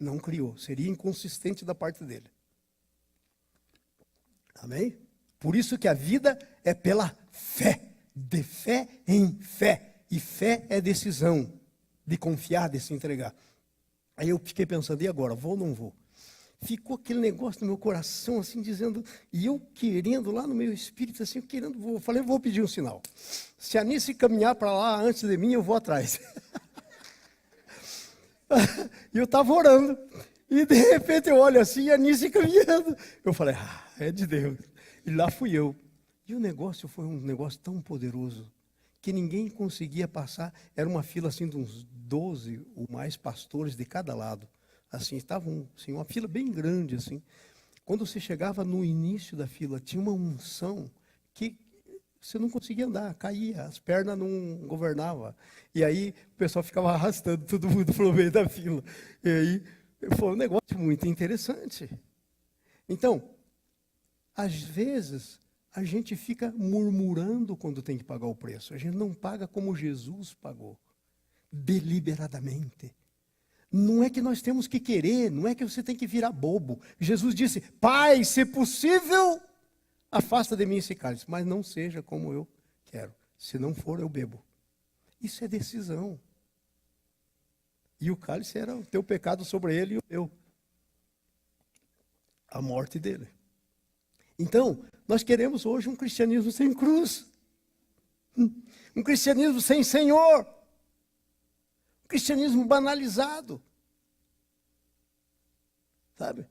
Não criou. Seria inconsistente da parte dele. Amém? Por isso que a vida é pela fé. de fé em fé. E fé é decisão de confiar, de se entregar. Aí eu fiquei pensando, e agora, vou ou não vou? Ficou aquele negócio no meu coração, assim, dizendo, e eu querendo, lá no meu espírito, assim, querendo, vou. Falei, vou pedir um sinal. Se a Anice caminhar para lá antes de mim, eu vou atrás. E eu estava orando, e de repente eu olho assim, e a Anice caminhando. Eu falei, é de Deus. E lá fui eu. E o negócio foi um negócio tão poderoso, que ninguém conseguia passar. Era uma fila assim de uns 12 ou mais pastores de cada lado. Assim, estavam assim, uma fila bem grande assim. Quando você chegava no início da fila, tinha uma unção que você não conseguia andar, caía, as pernas não governavam. E aí o pessoal ficava arrastando todo mundo pelo meio da fila. E aí foi um negócio muito interessante. Então, às vezes, a gente fica murmurando quando tem que pagar o preço. A gente não paga como Jesus pagou, deliberadamente. Não é que nós temos que querer, não é que você tem que virar bobo. Jesus disse, Pai, se possível, afasta de mim esse cálice, mas não seja como eu quero. Se não for, eu bebo. Isso é decisão. E o cálice era o teu pecado sobre ele e o meu. A morte dele. Então, nós queremos hoje um cristianismo sem cruz. Um cristianismo sem Senhor. Um cristianismo banalizado. Sabe?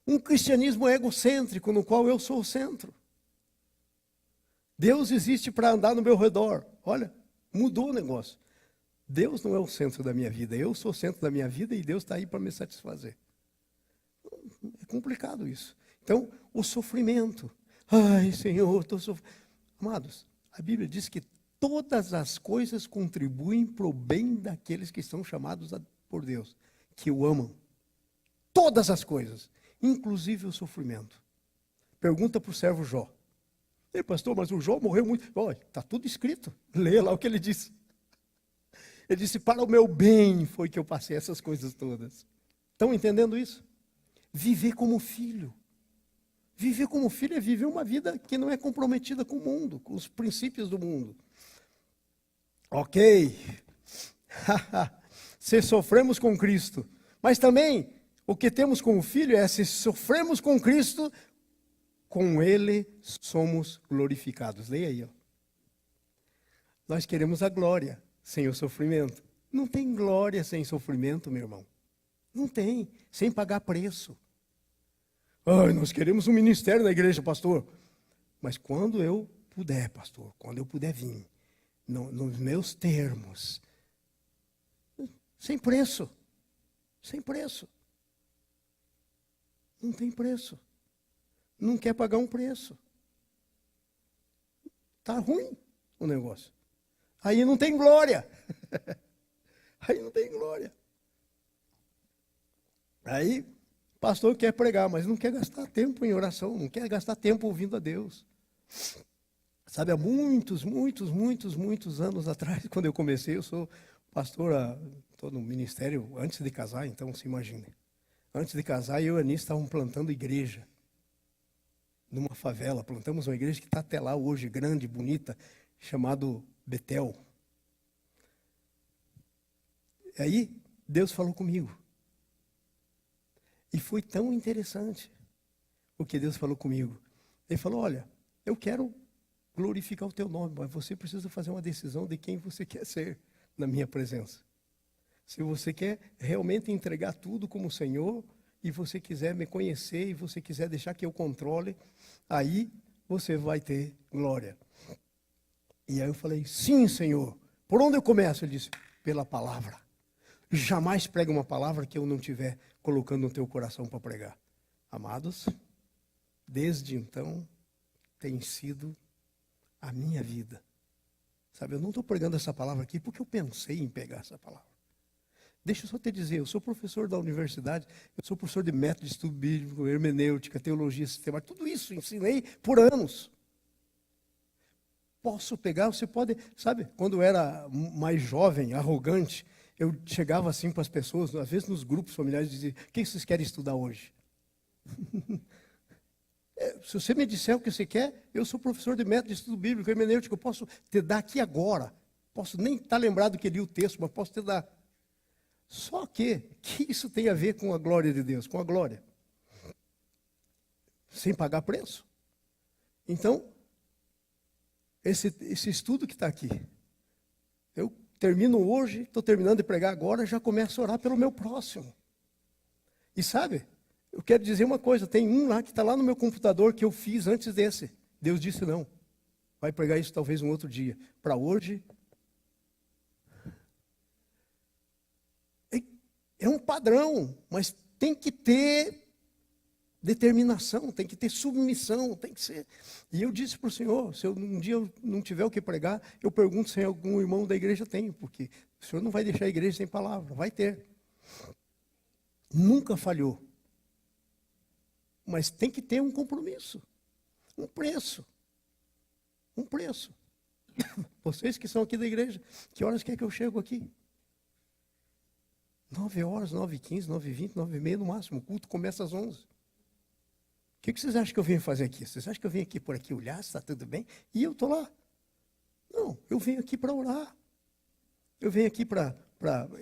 Um cristianismo egocêntrico, no qual eu sou o centro. Deus existe para andar no meu redor. Olha, mudou o negócio. Deus não é o centro da minha vida. Eu sou o centro da minha vida e Deus está aí para me satisfazer. É complicado isso. Então, o sofrimento. Ai, Senhor, estou sofrendo. Amados, a Bíblia diz que todas as coisas contribuem para o bem daqueles que são chamados por Deus, que o amam. Todas as coisas, inclusive o sofrimento. Pergunta para o servo Jó. Ei, pastor, mas o Jó morreu muito. Olha, está tudo escrito. Leia lá o que ele disse. Ele disse, para o meu bem foi que eu passei essas coisas todas. Estão entendendo isso? Viver como filho. Viver como filho é viver uma vida que não é comprometida com o mundo, com os princípios do mundo. Ok. Se sofremos com Cristo. Mas também, o que temos com o filho é, se sofremos com Cristo, com Ele somos glorificados. Leia aí. Ó. Nós queremos a glória sem o sofrimento. Não tem glória sem sofrimento, meu irmão. Não tem, sem pagar preço. Ai, nós queremos um ministério na igreja, pastor. Mas quando eu puder, pastor, quando eu puder vir, nos meus termos, sem preço. Sem preço. Não tem preço. Não quer pagar um preço. Está ruim o negócio. Aí não tem glória. Aí não tem glória. Aí, o pastor quer pregar, mas não quer gastar tempo em oração, não quer gastar tempo ouvindo a Deus. Sabe, há muitos anos atrás, quando eu comecei, eu sou pastor, estou no ministério antes de casar, então se imagine. Antes de casar, eu e a Anice estavam plantando igreja. Numa favela, plantamos uma igreja que está até lá hoje, grande, bonita, chamado Betel. E aí, Deus falou comigo. E foi tão interessante o que Deus falou comigo. Ele falou, olha, eu quero glorificar o teu nome, mas você precisa fazer uma decisão de quem você quer ser na minha presença. Se você quer realmente entregar tudo como Senhor, e você quiser me conhecer, e você quiser deixar que eu controle, aí você vai ter glória. E aí eu falei, sim, Senhor. Por onde eu começo? Ele disse, pela palavra. Jamais pregue uma palavra que eu não estiver colocando no teu coração para pregar. Amados, desde então, tem sido a minha vida. Sabe, eu não estou pregando essa palavra aqui porque eu pensei em pegar essa palavra. Deixa eu só te dizer, eu sou professor da universidade, eu sou professor de método de estudo bíblico, hermenêutica, teologia sistemática, tudo isso ensinei por anos. Posso pegar, você pode, sabe, quando eu era mais jovem, arrogante, eu chegava assim para as pessoas, às vezes nos grupos familiares, e dizia, o que vocês querem estudar hoje? Se você me disser o que você quer, eu sou professor de método de estudo bíblico, hermenêutico, eu posso te dar aqui agora. Posso nem estar lembrado que li o texto, mas posso te dar. Só que isso tem a ver com a glória de Deus, com a glória. Sem pagar preço. Então, esse estudo que está aqui, eu termino hoje, estou terminando de pregar agora, já começo a orar pelo meu próximo. E sabe, eu quero dizer uma coisa, tem um lá que está lá no meu computador que eu fiz antes desse. Deus disse não, vai pregar isso talvez um outro dia. Para hoje, é um padrão, mas tem que ter determinação, tem que ter submissão, tem que ser. E eu disse para o Senhor, se um dia eu não tiver o que pregar, eu pergunto se algum irmão da igreja tem, porque o Senhor não vai deixar a igreja sem palavra, vai ter. Nunca falhou. Mas tem que ter um compromisso, um preço. Um preço. Vocês que são aqui da igreja, que horas quer que eu chego aqui? 9 horas, 9h15, 9h20, 9h30 no máximo. O culto começa às 11h. O que vocês acham que eu venho fazer aqui? Vocês acham que eu venho aqui por aqui olhar se está tudo bem? E eu estou lá. Não, eu venho aqui para orar. Eu venho aqui para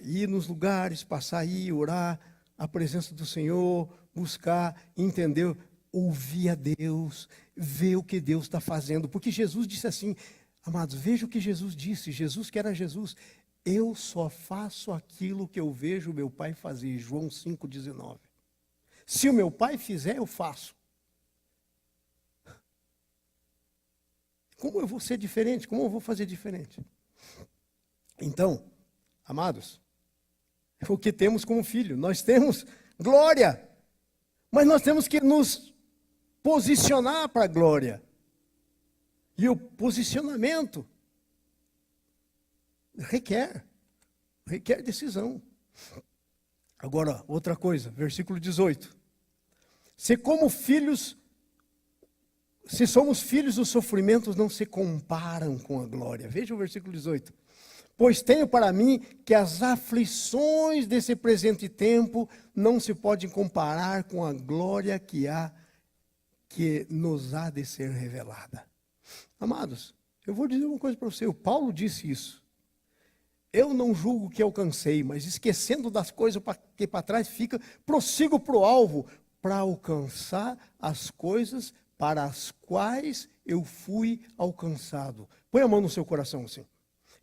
ir nos lugares, passar aí, orar, a presença do Senhor, buscar, entender, ouvir a Deus, ver o que Deus está fazendo. Porque Jesus disse assim, amados, veja o que Jesus disse. Jesus que era Jesus. Eu só faço aquilo que eu vejo o meu Pai fazer. João 5,19. Se o meu Pai fizer, eu faço. Como eu vou ser diferente? Como eu vou fazer diferente? Então, amados, o que temos como filho? Nós temos glória, mas nós temos que nos posicionar para a glória. E o posicionamento requer decisão. Agora, outra coisa, versículo 18. Se somos filhos, os sofrimentos não se comparam com a glória. Veja o versículo 18. Pois tenho para mim que as aflições desse presente tempo não se podem comparar com a glória que nos há de ser revelada. Amados, eu vou dizer uma coisa para você. O Paulo disse isso. Eu não julgo que alcancei, mas esquecendo das coisas que para trás fica, prossigo para o alvo, para alcançar as coisas para as quais eu fui alcançado. Põe a mão no seu coração assim.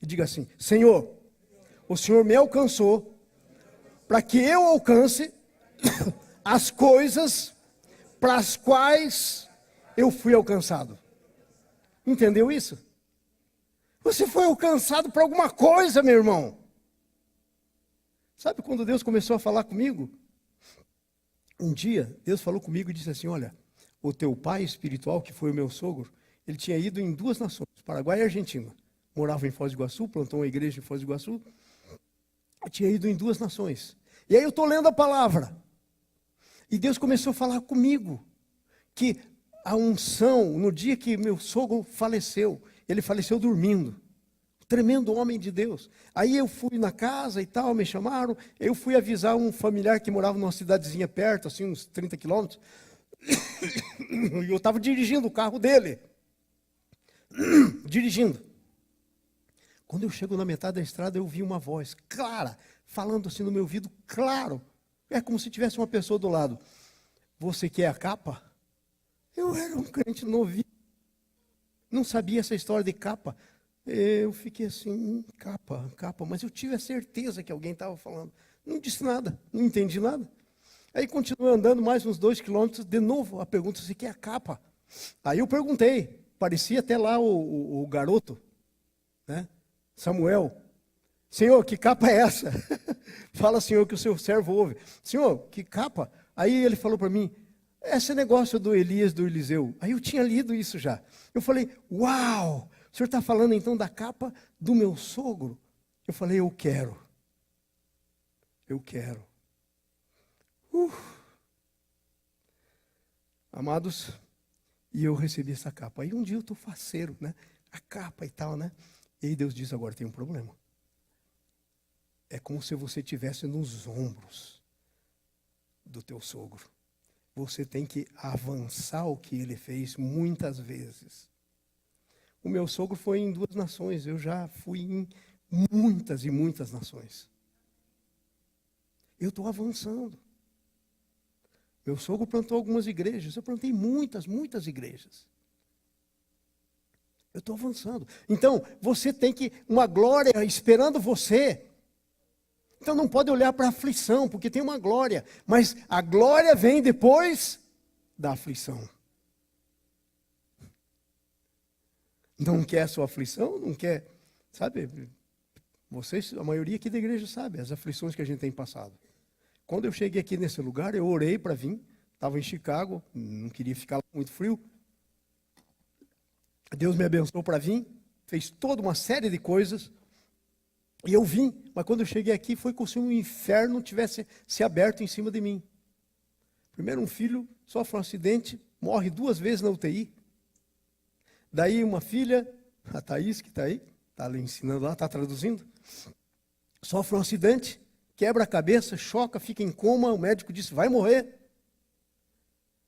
E diga assim, Senhor, o Senhor me alcançou para que eu alcance as coisas para as quais eu fui alcançado. Entendeu isso? Você foi alcançado por alguma coisa, meu irmão. Sabe quando Deus começou a falar comigo? Um dia, Deus falou comigo e disse assim, olha, o teu pai espiritual, que foi o meu sogro, ele tinha ido em 2 nações, Paraguai e Argentina. Morava em Foz do Iguaçu, plantou uma igreja em Foz do Iguaçu. Tinha ido em 2 nações. E aí eu estou lendo a palavra. E Deus começou a falar comigo que a unção, no dia que meu sogro faleceu, ele faleceu dormindo. Tremendo homem de Deus. Aí eu fui na casa e tal, me chamaram. Eu fui avisar um familiar que morava numa cidadezinha perto, assim, uns 30 quilômetros. E eu estava dirigindo o carro dele. Dirigindo. Quando eu chego na metade da estrada, eu vi uma voz clara, falando assim no meu ouvido, claro. É como se tivesse uma pessoa do lado. Você quer a capa? Eu era um crente novinho. Não sabia essa história de capa. Eu fiquei assim, capa. Mas eu tive a certeza que alguém estava falando. Não disse nada, não entendi nada. Aí continuei andando mais uns 2 quilômetros, de novo a pergunta, você quer a capa? Aí eu perguntei, parecia até lá o garoto, né? Samuel. Senhor, que capa é essa? Fala, Senhor, que o seu servo ouve. Senhor, que capa? Aí ele falou para mim, esse negócio do Elias, do Eliseu. Aí eu tinha lido isso já. Eu falei, uau, o senhor está falando então da capa do meu sogro? Eu falei, eu quero. Amados, e eu recebi essa capa. Aí um dia eu estou faceiro, né? A capa e tal, né? E aí Deus diz, agora tem um problema. É como se você estivesse nos ombros do teu sogro. você tem que avançar o que ele fez muitas vezes. O meu sogro foi em 2 nações, eu já fui em muitas e muitas nações. Eu estou avançando. Meu sogro plantou algumas igrejas, eu plantei muitas, muitas igrejas. Eu estou avançando. Então, você tem que, uma glória esperando você. Então não pode olhar para a aflição, porque tem uma glória. Mas a glória vem depois da aflição. Não quer a sua aflição? Não quer, sabe? Vocês, a maioria aqui da igreja sabe as aflições que a gente tem passado. Quando eu cheguei aqui nesse lugar, eu orei para vir. Estava em Chicago, não queria ficar lá muito frio. Deus me abençoou para vir, fez toda uma série de coisas. E eu vim, mas quando eu cheguei aqui, foi como se um inferno tivesse se aberto em cima de mim. Primeiro, um filho sofre um acidente, morre 2 vezes na UTI. Daí uma filha, a Thaís, que está aí, está ali ensinando lá, está traduzindo, sofre um acidente, quebra a cabeça, choca, fica em coma, o médico disse, vai morrer.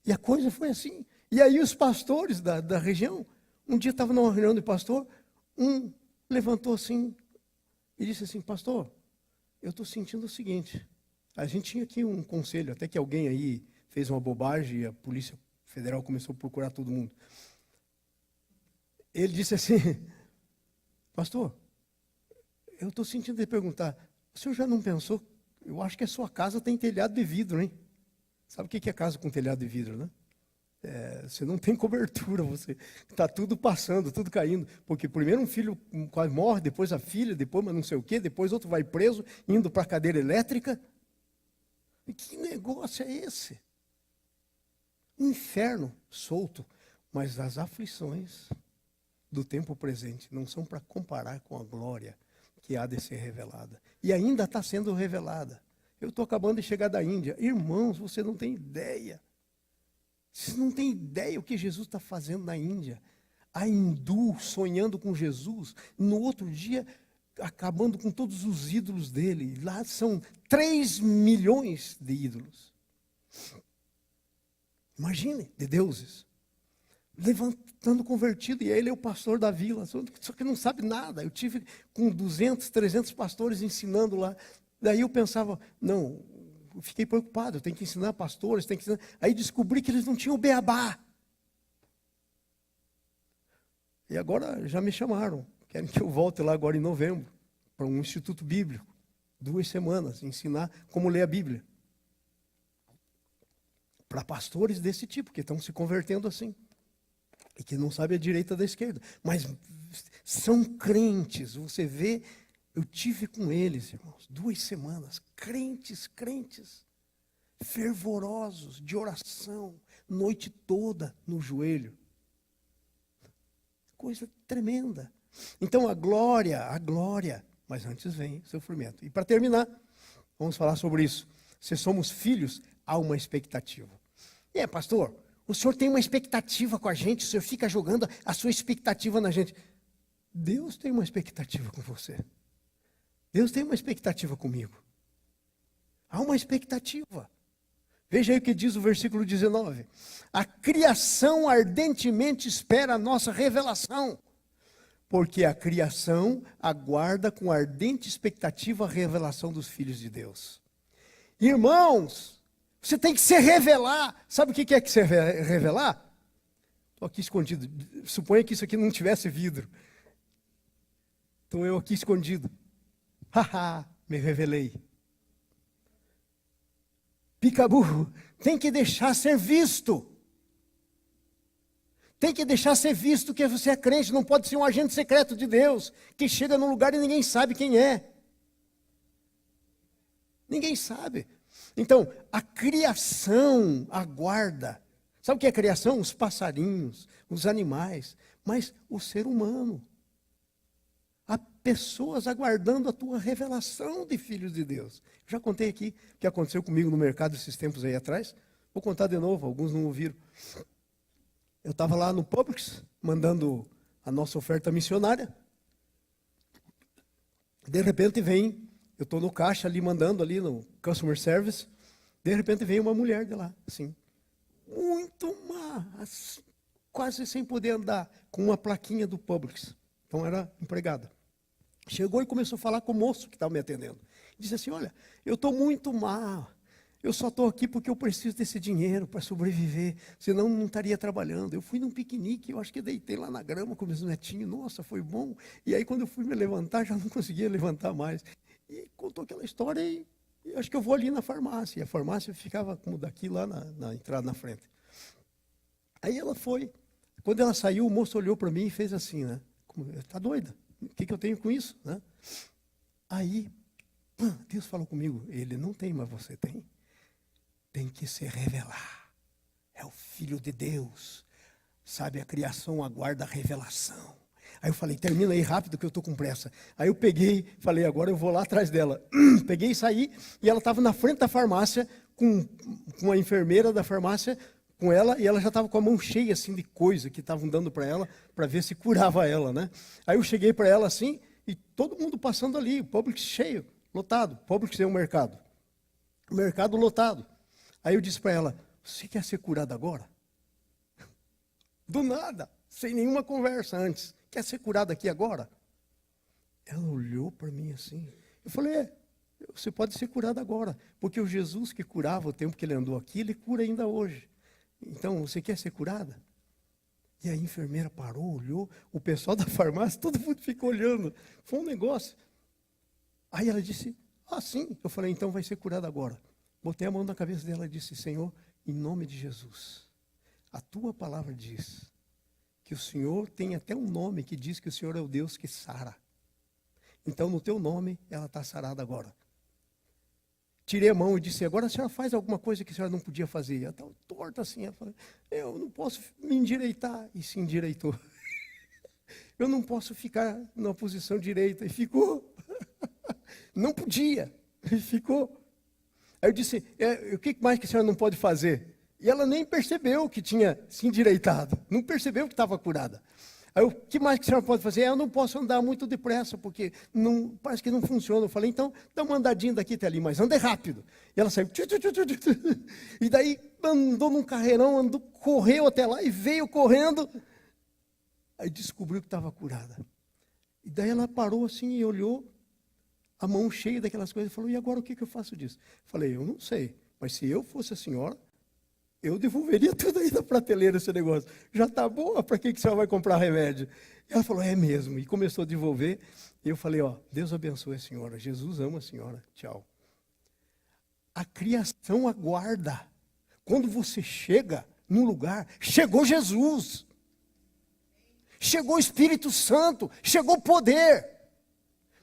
E a coisa foi assim. E aí os pastores da região, um dia estava numa reunião de pastor, um levantou assim e disse assim, pastor, eu estou sentindo o seguinte, a gente tinha aqui um conselho, até que alguém aí fez uma bobagem e a Polícia Federal começou a procurar todo mundo. Ele disse assim, pastor, eu estou sentindo de perguntar, o senhor já não pensou, eu acho que a sua casa tem telhado de vidro, hein? Sabe o que é casa com telhado de vidro, né? Você não tem cobertura, você está tudo passando, tudo caindo, porque primeiro um filho quase morre, depois a filha, depois mas não sei o quê, depois outro vai preso, indo para a cadeira elétrica. E que negócio é esse? Um inferno solto, mas as aflições do tempo presente não são para comparar com a glória que há de ser revelada. E ainda está sendo revelada. Eu estou acabando de chegar da Índia. Irmãos, você não tem ideia. Você não tem ideia o que Jesus está fazendo na Índia. A hindu sonhando com Jesus, no outro dia acabando com todos os ídolos dele. Lá são 3 milhões de ídolos. Imagine, de deuses. Levantando convertido, e ele é o pastor da vila, só que não sabe nada. Eu tive com 200, 300 pastores ensinando lá. Daí eu pensava, não, eu fiquei preocupado, eu tenho que ensinar pastores, tenho que ensinar. Aí descobri que eles não tinham beabá. E agora já me chamaram, querem que eu volte lá agora em novembro, para um instituto bíblico, 2 semanas, ensinar como ler a Bíblia. Para pastores desse tipo, que estão se convertendo assim. E que não sabem a direita da esquerda. Mas são crentes, você vê, eu tive com eles, irmãos, 2 semanas, crentes, fervorosos, de oração, noite toda no joelho. Coisa tremenda. Então a glória, mas antes vem o sofrimento. E para terminar, vamos falar sobre isso. Se somos filhos, há uma expectativa. Pastor, o senhor tem uma expectativa com a gente, o senhor fica jogando a sua expectativa na gente. Deus tem uma expectativa com você. Deus tem uma expectativa comigo. Há uma expectativa. Veja aí o que diz o versículo 19. A criação ardentemente espera a nossa revelação, porque a criação aguarda com ardente expectativa a revelação dos filhos de Deus. Irmãos, você tem que se revelar. Sabe o que é que se revelar? Estou aqui escondido. Suponha que isso aqui não tivesse vidro. Estou eu aqui escondido. Haha, me revelei. Picaburro, tem que deixar ser visto. Tem que deixar ser visto que você é crente. Não pode ser um agente secreto de Deus, que chega num lugar e ninguém sabe quem é. Ninguém sabe. Então, a criação aguarda. Sabe o que é a criação? Os passarinhos, os animais, mas o ser humano. Há pessoas aguardando a tua revelação de filhos de Deus. Já contei aqui o que aconteceu comigo no mercado esses tempos aí atrás. Vou contar de novo, alguns não ouviram. Eu estava lá no Publix, mandando a nossa oferta missionária. De repente vem, eu estou no caixa ali, mandando ali no Customer Service. De repente vem uma mulher de lá, assim. muito má, quase sem poder andar, com uma plaquinha do Publix. Então era empregada. Chegou e começou a falar com o moço que estava me atendendo. Disse assim, olha, eu estou muito mal. Eu só estou aqui porque eu preciso desse dinheiro para sobreviver, senão não estaria trabalhando. Eu fui num piquenique, eu acho que deitei lá na grama com meus netinhos, nossa, foi bom. E aí quando eu fui me levantar, já não conseguia levantar mais. E contou aquela história e acho que eu vou ali na farmácia. E a farmácia ficava como daqui lá na entrada na frente. Aí ela foi. Quando ela saiu, o moço olhou para mim e fez assim, né? Está doida? O que eu tenho com isso? Né? Aí, Deus falou comigo, ele não tem, mas você tem. Tem que se revelar. É o Filho de Deus. Sabe, a criação aguarda a revelação. Aí eu falei, termina aí rápido que eu estou com pressa. Aí eu peguei, falei, agora eu vou lá atrás dela. Peguei e saí, e ela estava na frente da farmácia, com a enfermeira da farmácia, com ela, e ela já estava com a mão cheia assim de coisa que estavam dando para ela, para ver se curava ela, né? Aí eu cheguei para ela assim, e todo mundo passando ali, o Publix cheio, lotado. Publix é um mercado. O mercado lotado. Aí eu disse para ela, você quer ser curada agora? Do nada, sem nenhuma conversa antes. Quer ser curada aqui agora? Ela olhou para mim assim. Eu falei, você pode ser curada agora. Porque o Jesus que curava o tempo que ele andou aqui, ele cura ainda hoje. Então, você quer ser curada? E a enfermeira parou, olhou. O pessoal da farmácia, todo mundo ficou olhando. Foi um negócio. Aí ela disse, sim. Eu falei, então vai ser curada agora. Botei a mão na cabeça dela e disse, Senhor, em nome de Jesus, a tua palavra diz que o Senhor tem até um nome que diz que o Senhor é o Deus que sara. Então, no teu nome, ela está sarada agora. Tirei a mão e disse, agora a senhora faz alguma coisa que a senhora não podia fazer. Ela estava torta assim, ela falou, eu não posso me endireitar. E se endireitou. Eu não posso ficar numa posição direita. E ficou. Não podia. E ficou. Aí eu disse, o que mais que a senhora não pode fazer? E ela nem percebeu que tinha se endireitado. Não percebeu que estava curada. Aí o que mais que a senhora pode fazer? Eu não posso andar muito depressa, porque parece que não funciona. Eu falei, então dá uma andadinha daqui até ali, mas ande rápido. E ela saiu. E daí andou num carreirão, correu até lá e veio correndo. Aí descobriu que estava curada. E daí ela parou assim e olhou, a mão cheia daquelas coisas, e falou, e agora o que eu faço disso? Falei, eu não sei, mas se eu fosse a senhora, eu devolveria tudo aí da prateleira, esse negócio. Já está boa, para que a senhora vai comprar remédio? E ela falou, é mesmo, e começou a devolver. E eu falei, Deus abençoe a senhora, Jesus ama a senhora, tchau. A criação aguarda. Quando você chega num lugar, chegou Jesus. Chegou o Espírito Santo, chegou o poder.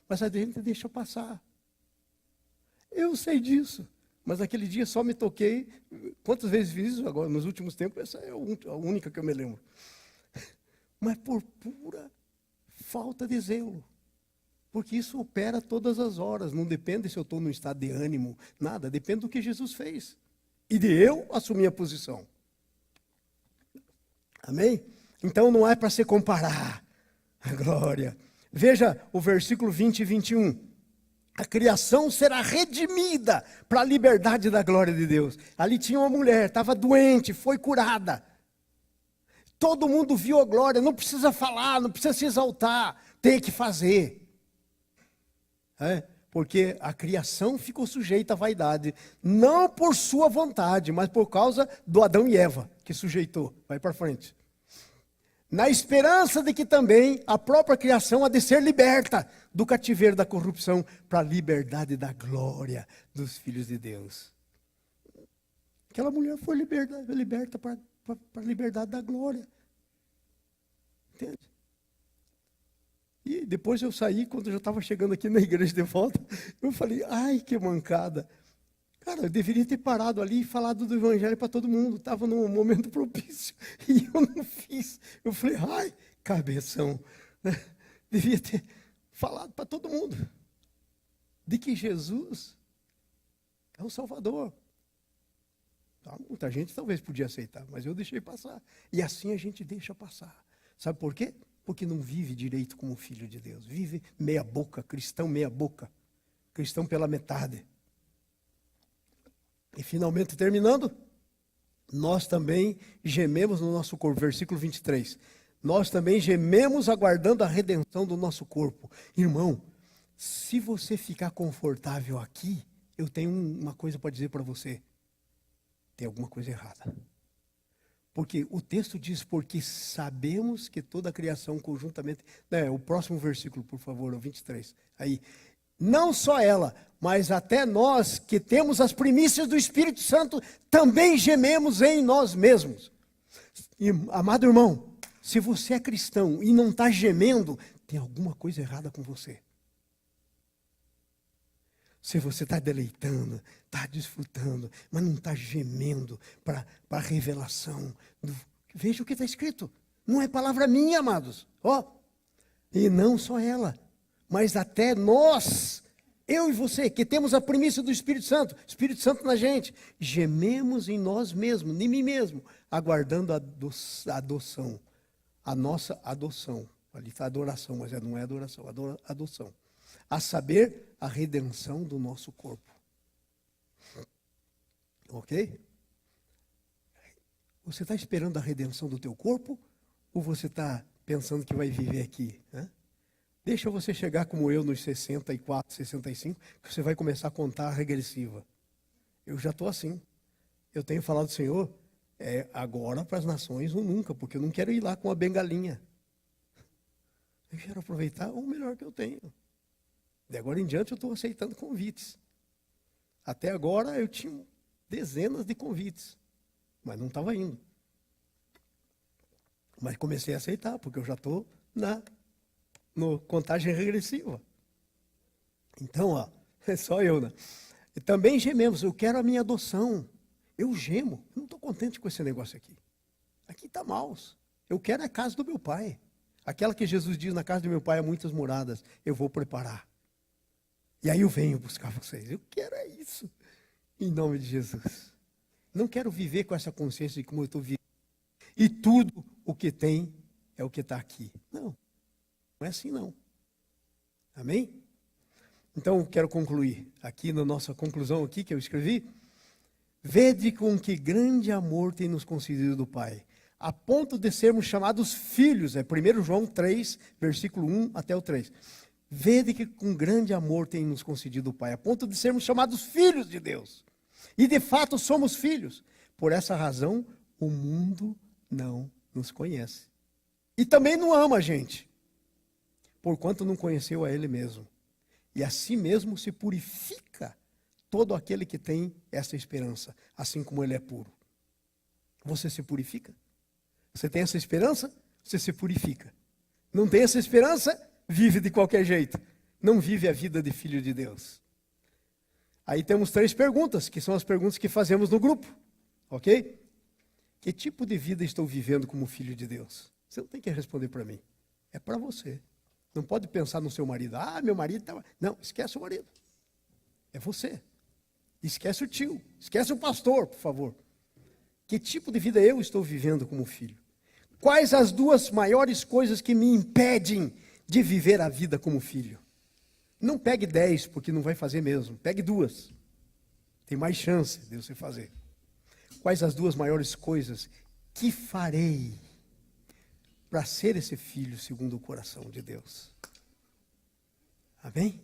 Mas a gente deixa passar. Eu sei disso. Mas aquele dia só me toquei. Quantas vezes fiz isso agora, nos últimos tempos? Essa é a única que eu me lembro. Mas por pura falta de zelo. Porque isso opera todas as horas. Não depende se eu estou num estado de ânimo, nada. Depende do que Jesus fez. E de eu assumir a posição. Amém? Então não é para se comparar. A glória. Veja o versículo 20 e 21. A criação será redimida para a liberdade da glória de Deus. Ali tinha uma mulher, estava doente, foi curada. Todo mundo viu a glória, não precisa falar, não precisa se exaltar, tem que fazer. Porque a criação ficou sujeita à vaidade, não por sua vontade, mas por causa do Adão e Eva, que sujeitou. Vai para frente. Na esperança de que também a própria criação há de ser liberta do cativeiro da corrupção para a liberdade da glória dos filhos de Deus. Aquela mulher foi liberta para a liberdade da glória. Entende? E depois eu saí, quando eu já estava chegando aqui na igreja de volta, eu falei, ai, que mancada. Cara, eu deveria ter parado ali e falado do evangelho para todo mundo. Estava num momento propício. E eu não fiz. Eu falei, ai, cabeção. Devia ter falado para todo mundo. De que Jesus é o Salvador. Muita gente talvez podia aceitar, mas eu deixei passar. E assim a gente deixa passar. Sabe por quê? Porque não vive direito como filho de Deus. Vive meia boca, cristão meia boca. Cristão pela metade. E finalmente terminando, nós também gememos no nosso corpo. Versículo 23. Nós também gememos aguardando a redenção do nosso corpo. Irmão, se você ficar confortável aqui, eu tenho uma coisa para dizer para você. Tem alguma coisa errada. Porque o texto diz, porque sabemos que toda a criação conjuntamente... o próximo versículo, por favor, o 23. Aí, não só ela, mas até nós que temos as primícias do Espírito Santo, também gememos em nós mesmos. E, amado irmão, se você é cristão e não está gemendo, tem alguma coisa errada com você. Se você está deleitando, está desfrutando, mas não está gemendo para a revelação. Veja o que está escrito. Não é palavra minha, amados. E não só ela, mas até nós, eu e você, que temos a primícia do Espírito Santo na gente, gememos em nós mesmos, em mim mesmo, aguardando a adoção, a nossa adoção. Ali está adoração, mas não é adoração, adoção. A saber, a redenção do nosso corpo. Ok? Você está esperando a redenção do teu corpo? Ou você está pensando que vai viver aqui? Deixa você chegar como eu nos 64, 65, que você vai começar a contar a regressiva. Eu já estou assim. Eu tenho falado, Senhor, agora para as nações ou nunca, porque eu não quero ir lá com a bengalinha. Eu quero aproveitar o melhor que eu tenho. De agora em diante eu estou aceitando convites. Até agora eu tinha dezenas de convites, mas não estava indo. Mas comecei a aceitar, porque eu já estou no contagem regressiva. Então, é só eu, né? E também gememos, eu quero a minha adoção. Eu gemo, eu não estou contente com esse negócio aqui. Aqui está maus. Eu quero a casa do meu pai. Aquela que Jesus diz, na casa do meu pai há muitas moradas, eu vou preparar. E aí eu venho buscar vocês. Eu quero isso. Em nome de Jesus. Não quero viver com essa consciência de como eu estou vivendo. E tudo o que tem é o que está aqui. Não é assim não. Amém? Então, quero concluir aqui na nossa conclusão aqui que eu escrevi. Vede com que grande amor tem nos concedido do Pai, a ponto de sermos chamados filhos. 1 João 3, versículo 1 até o 3. Vede que com grande amor tem nos concedido o Pai, a ponto de sermos chamados filhos de Deus. E de fato somos filhos. Por essa razão, o mundo não nos conhece. E também não ama a gente, porquanto não conheceu a Ele mesmo. E a si mesmo se purifica todo aquele que tem essa esperança, assim como Ele é puro. Você se purifica? Você tem essa esperança? Você se purifica. Não tem essa esperança? Vive de qualquer jeito. Não vive a vida de filho de Deus. Aí temos 3 perguntas, que são as perguntas que fazemos no grupo. Ok? Que tipo de vida estou vivendo como filho de Deus? Você não tem que responder para mim. É para você. Não pode pensar no seu marido. Meu marido estava... Não, esquece o marido. É você. Esquece o tio. Esquece o pastor, por favor. Que tipo de vida eu estou vivendo como filho? Quais as 2 maiores coisas que me impedem de viver a vida como filho? Não pegue 10, porque não vai fazer mesmo. Pegue 2. Tem mais chance de você fazer. Quais as 2 maiores coisas que farei para ser esse filho segundo o coração de Deus? Amém?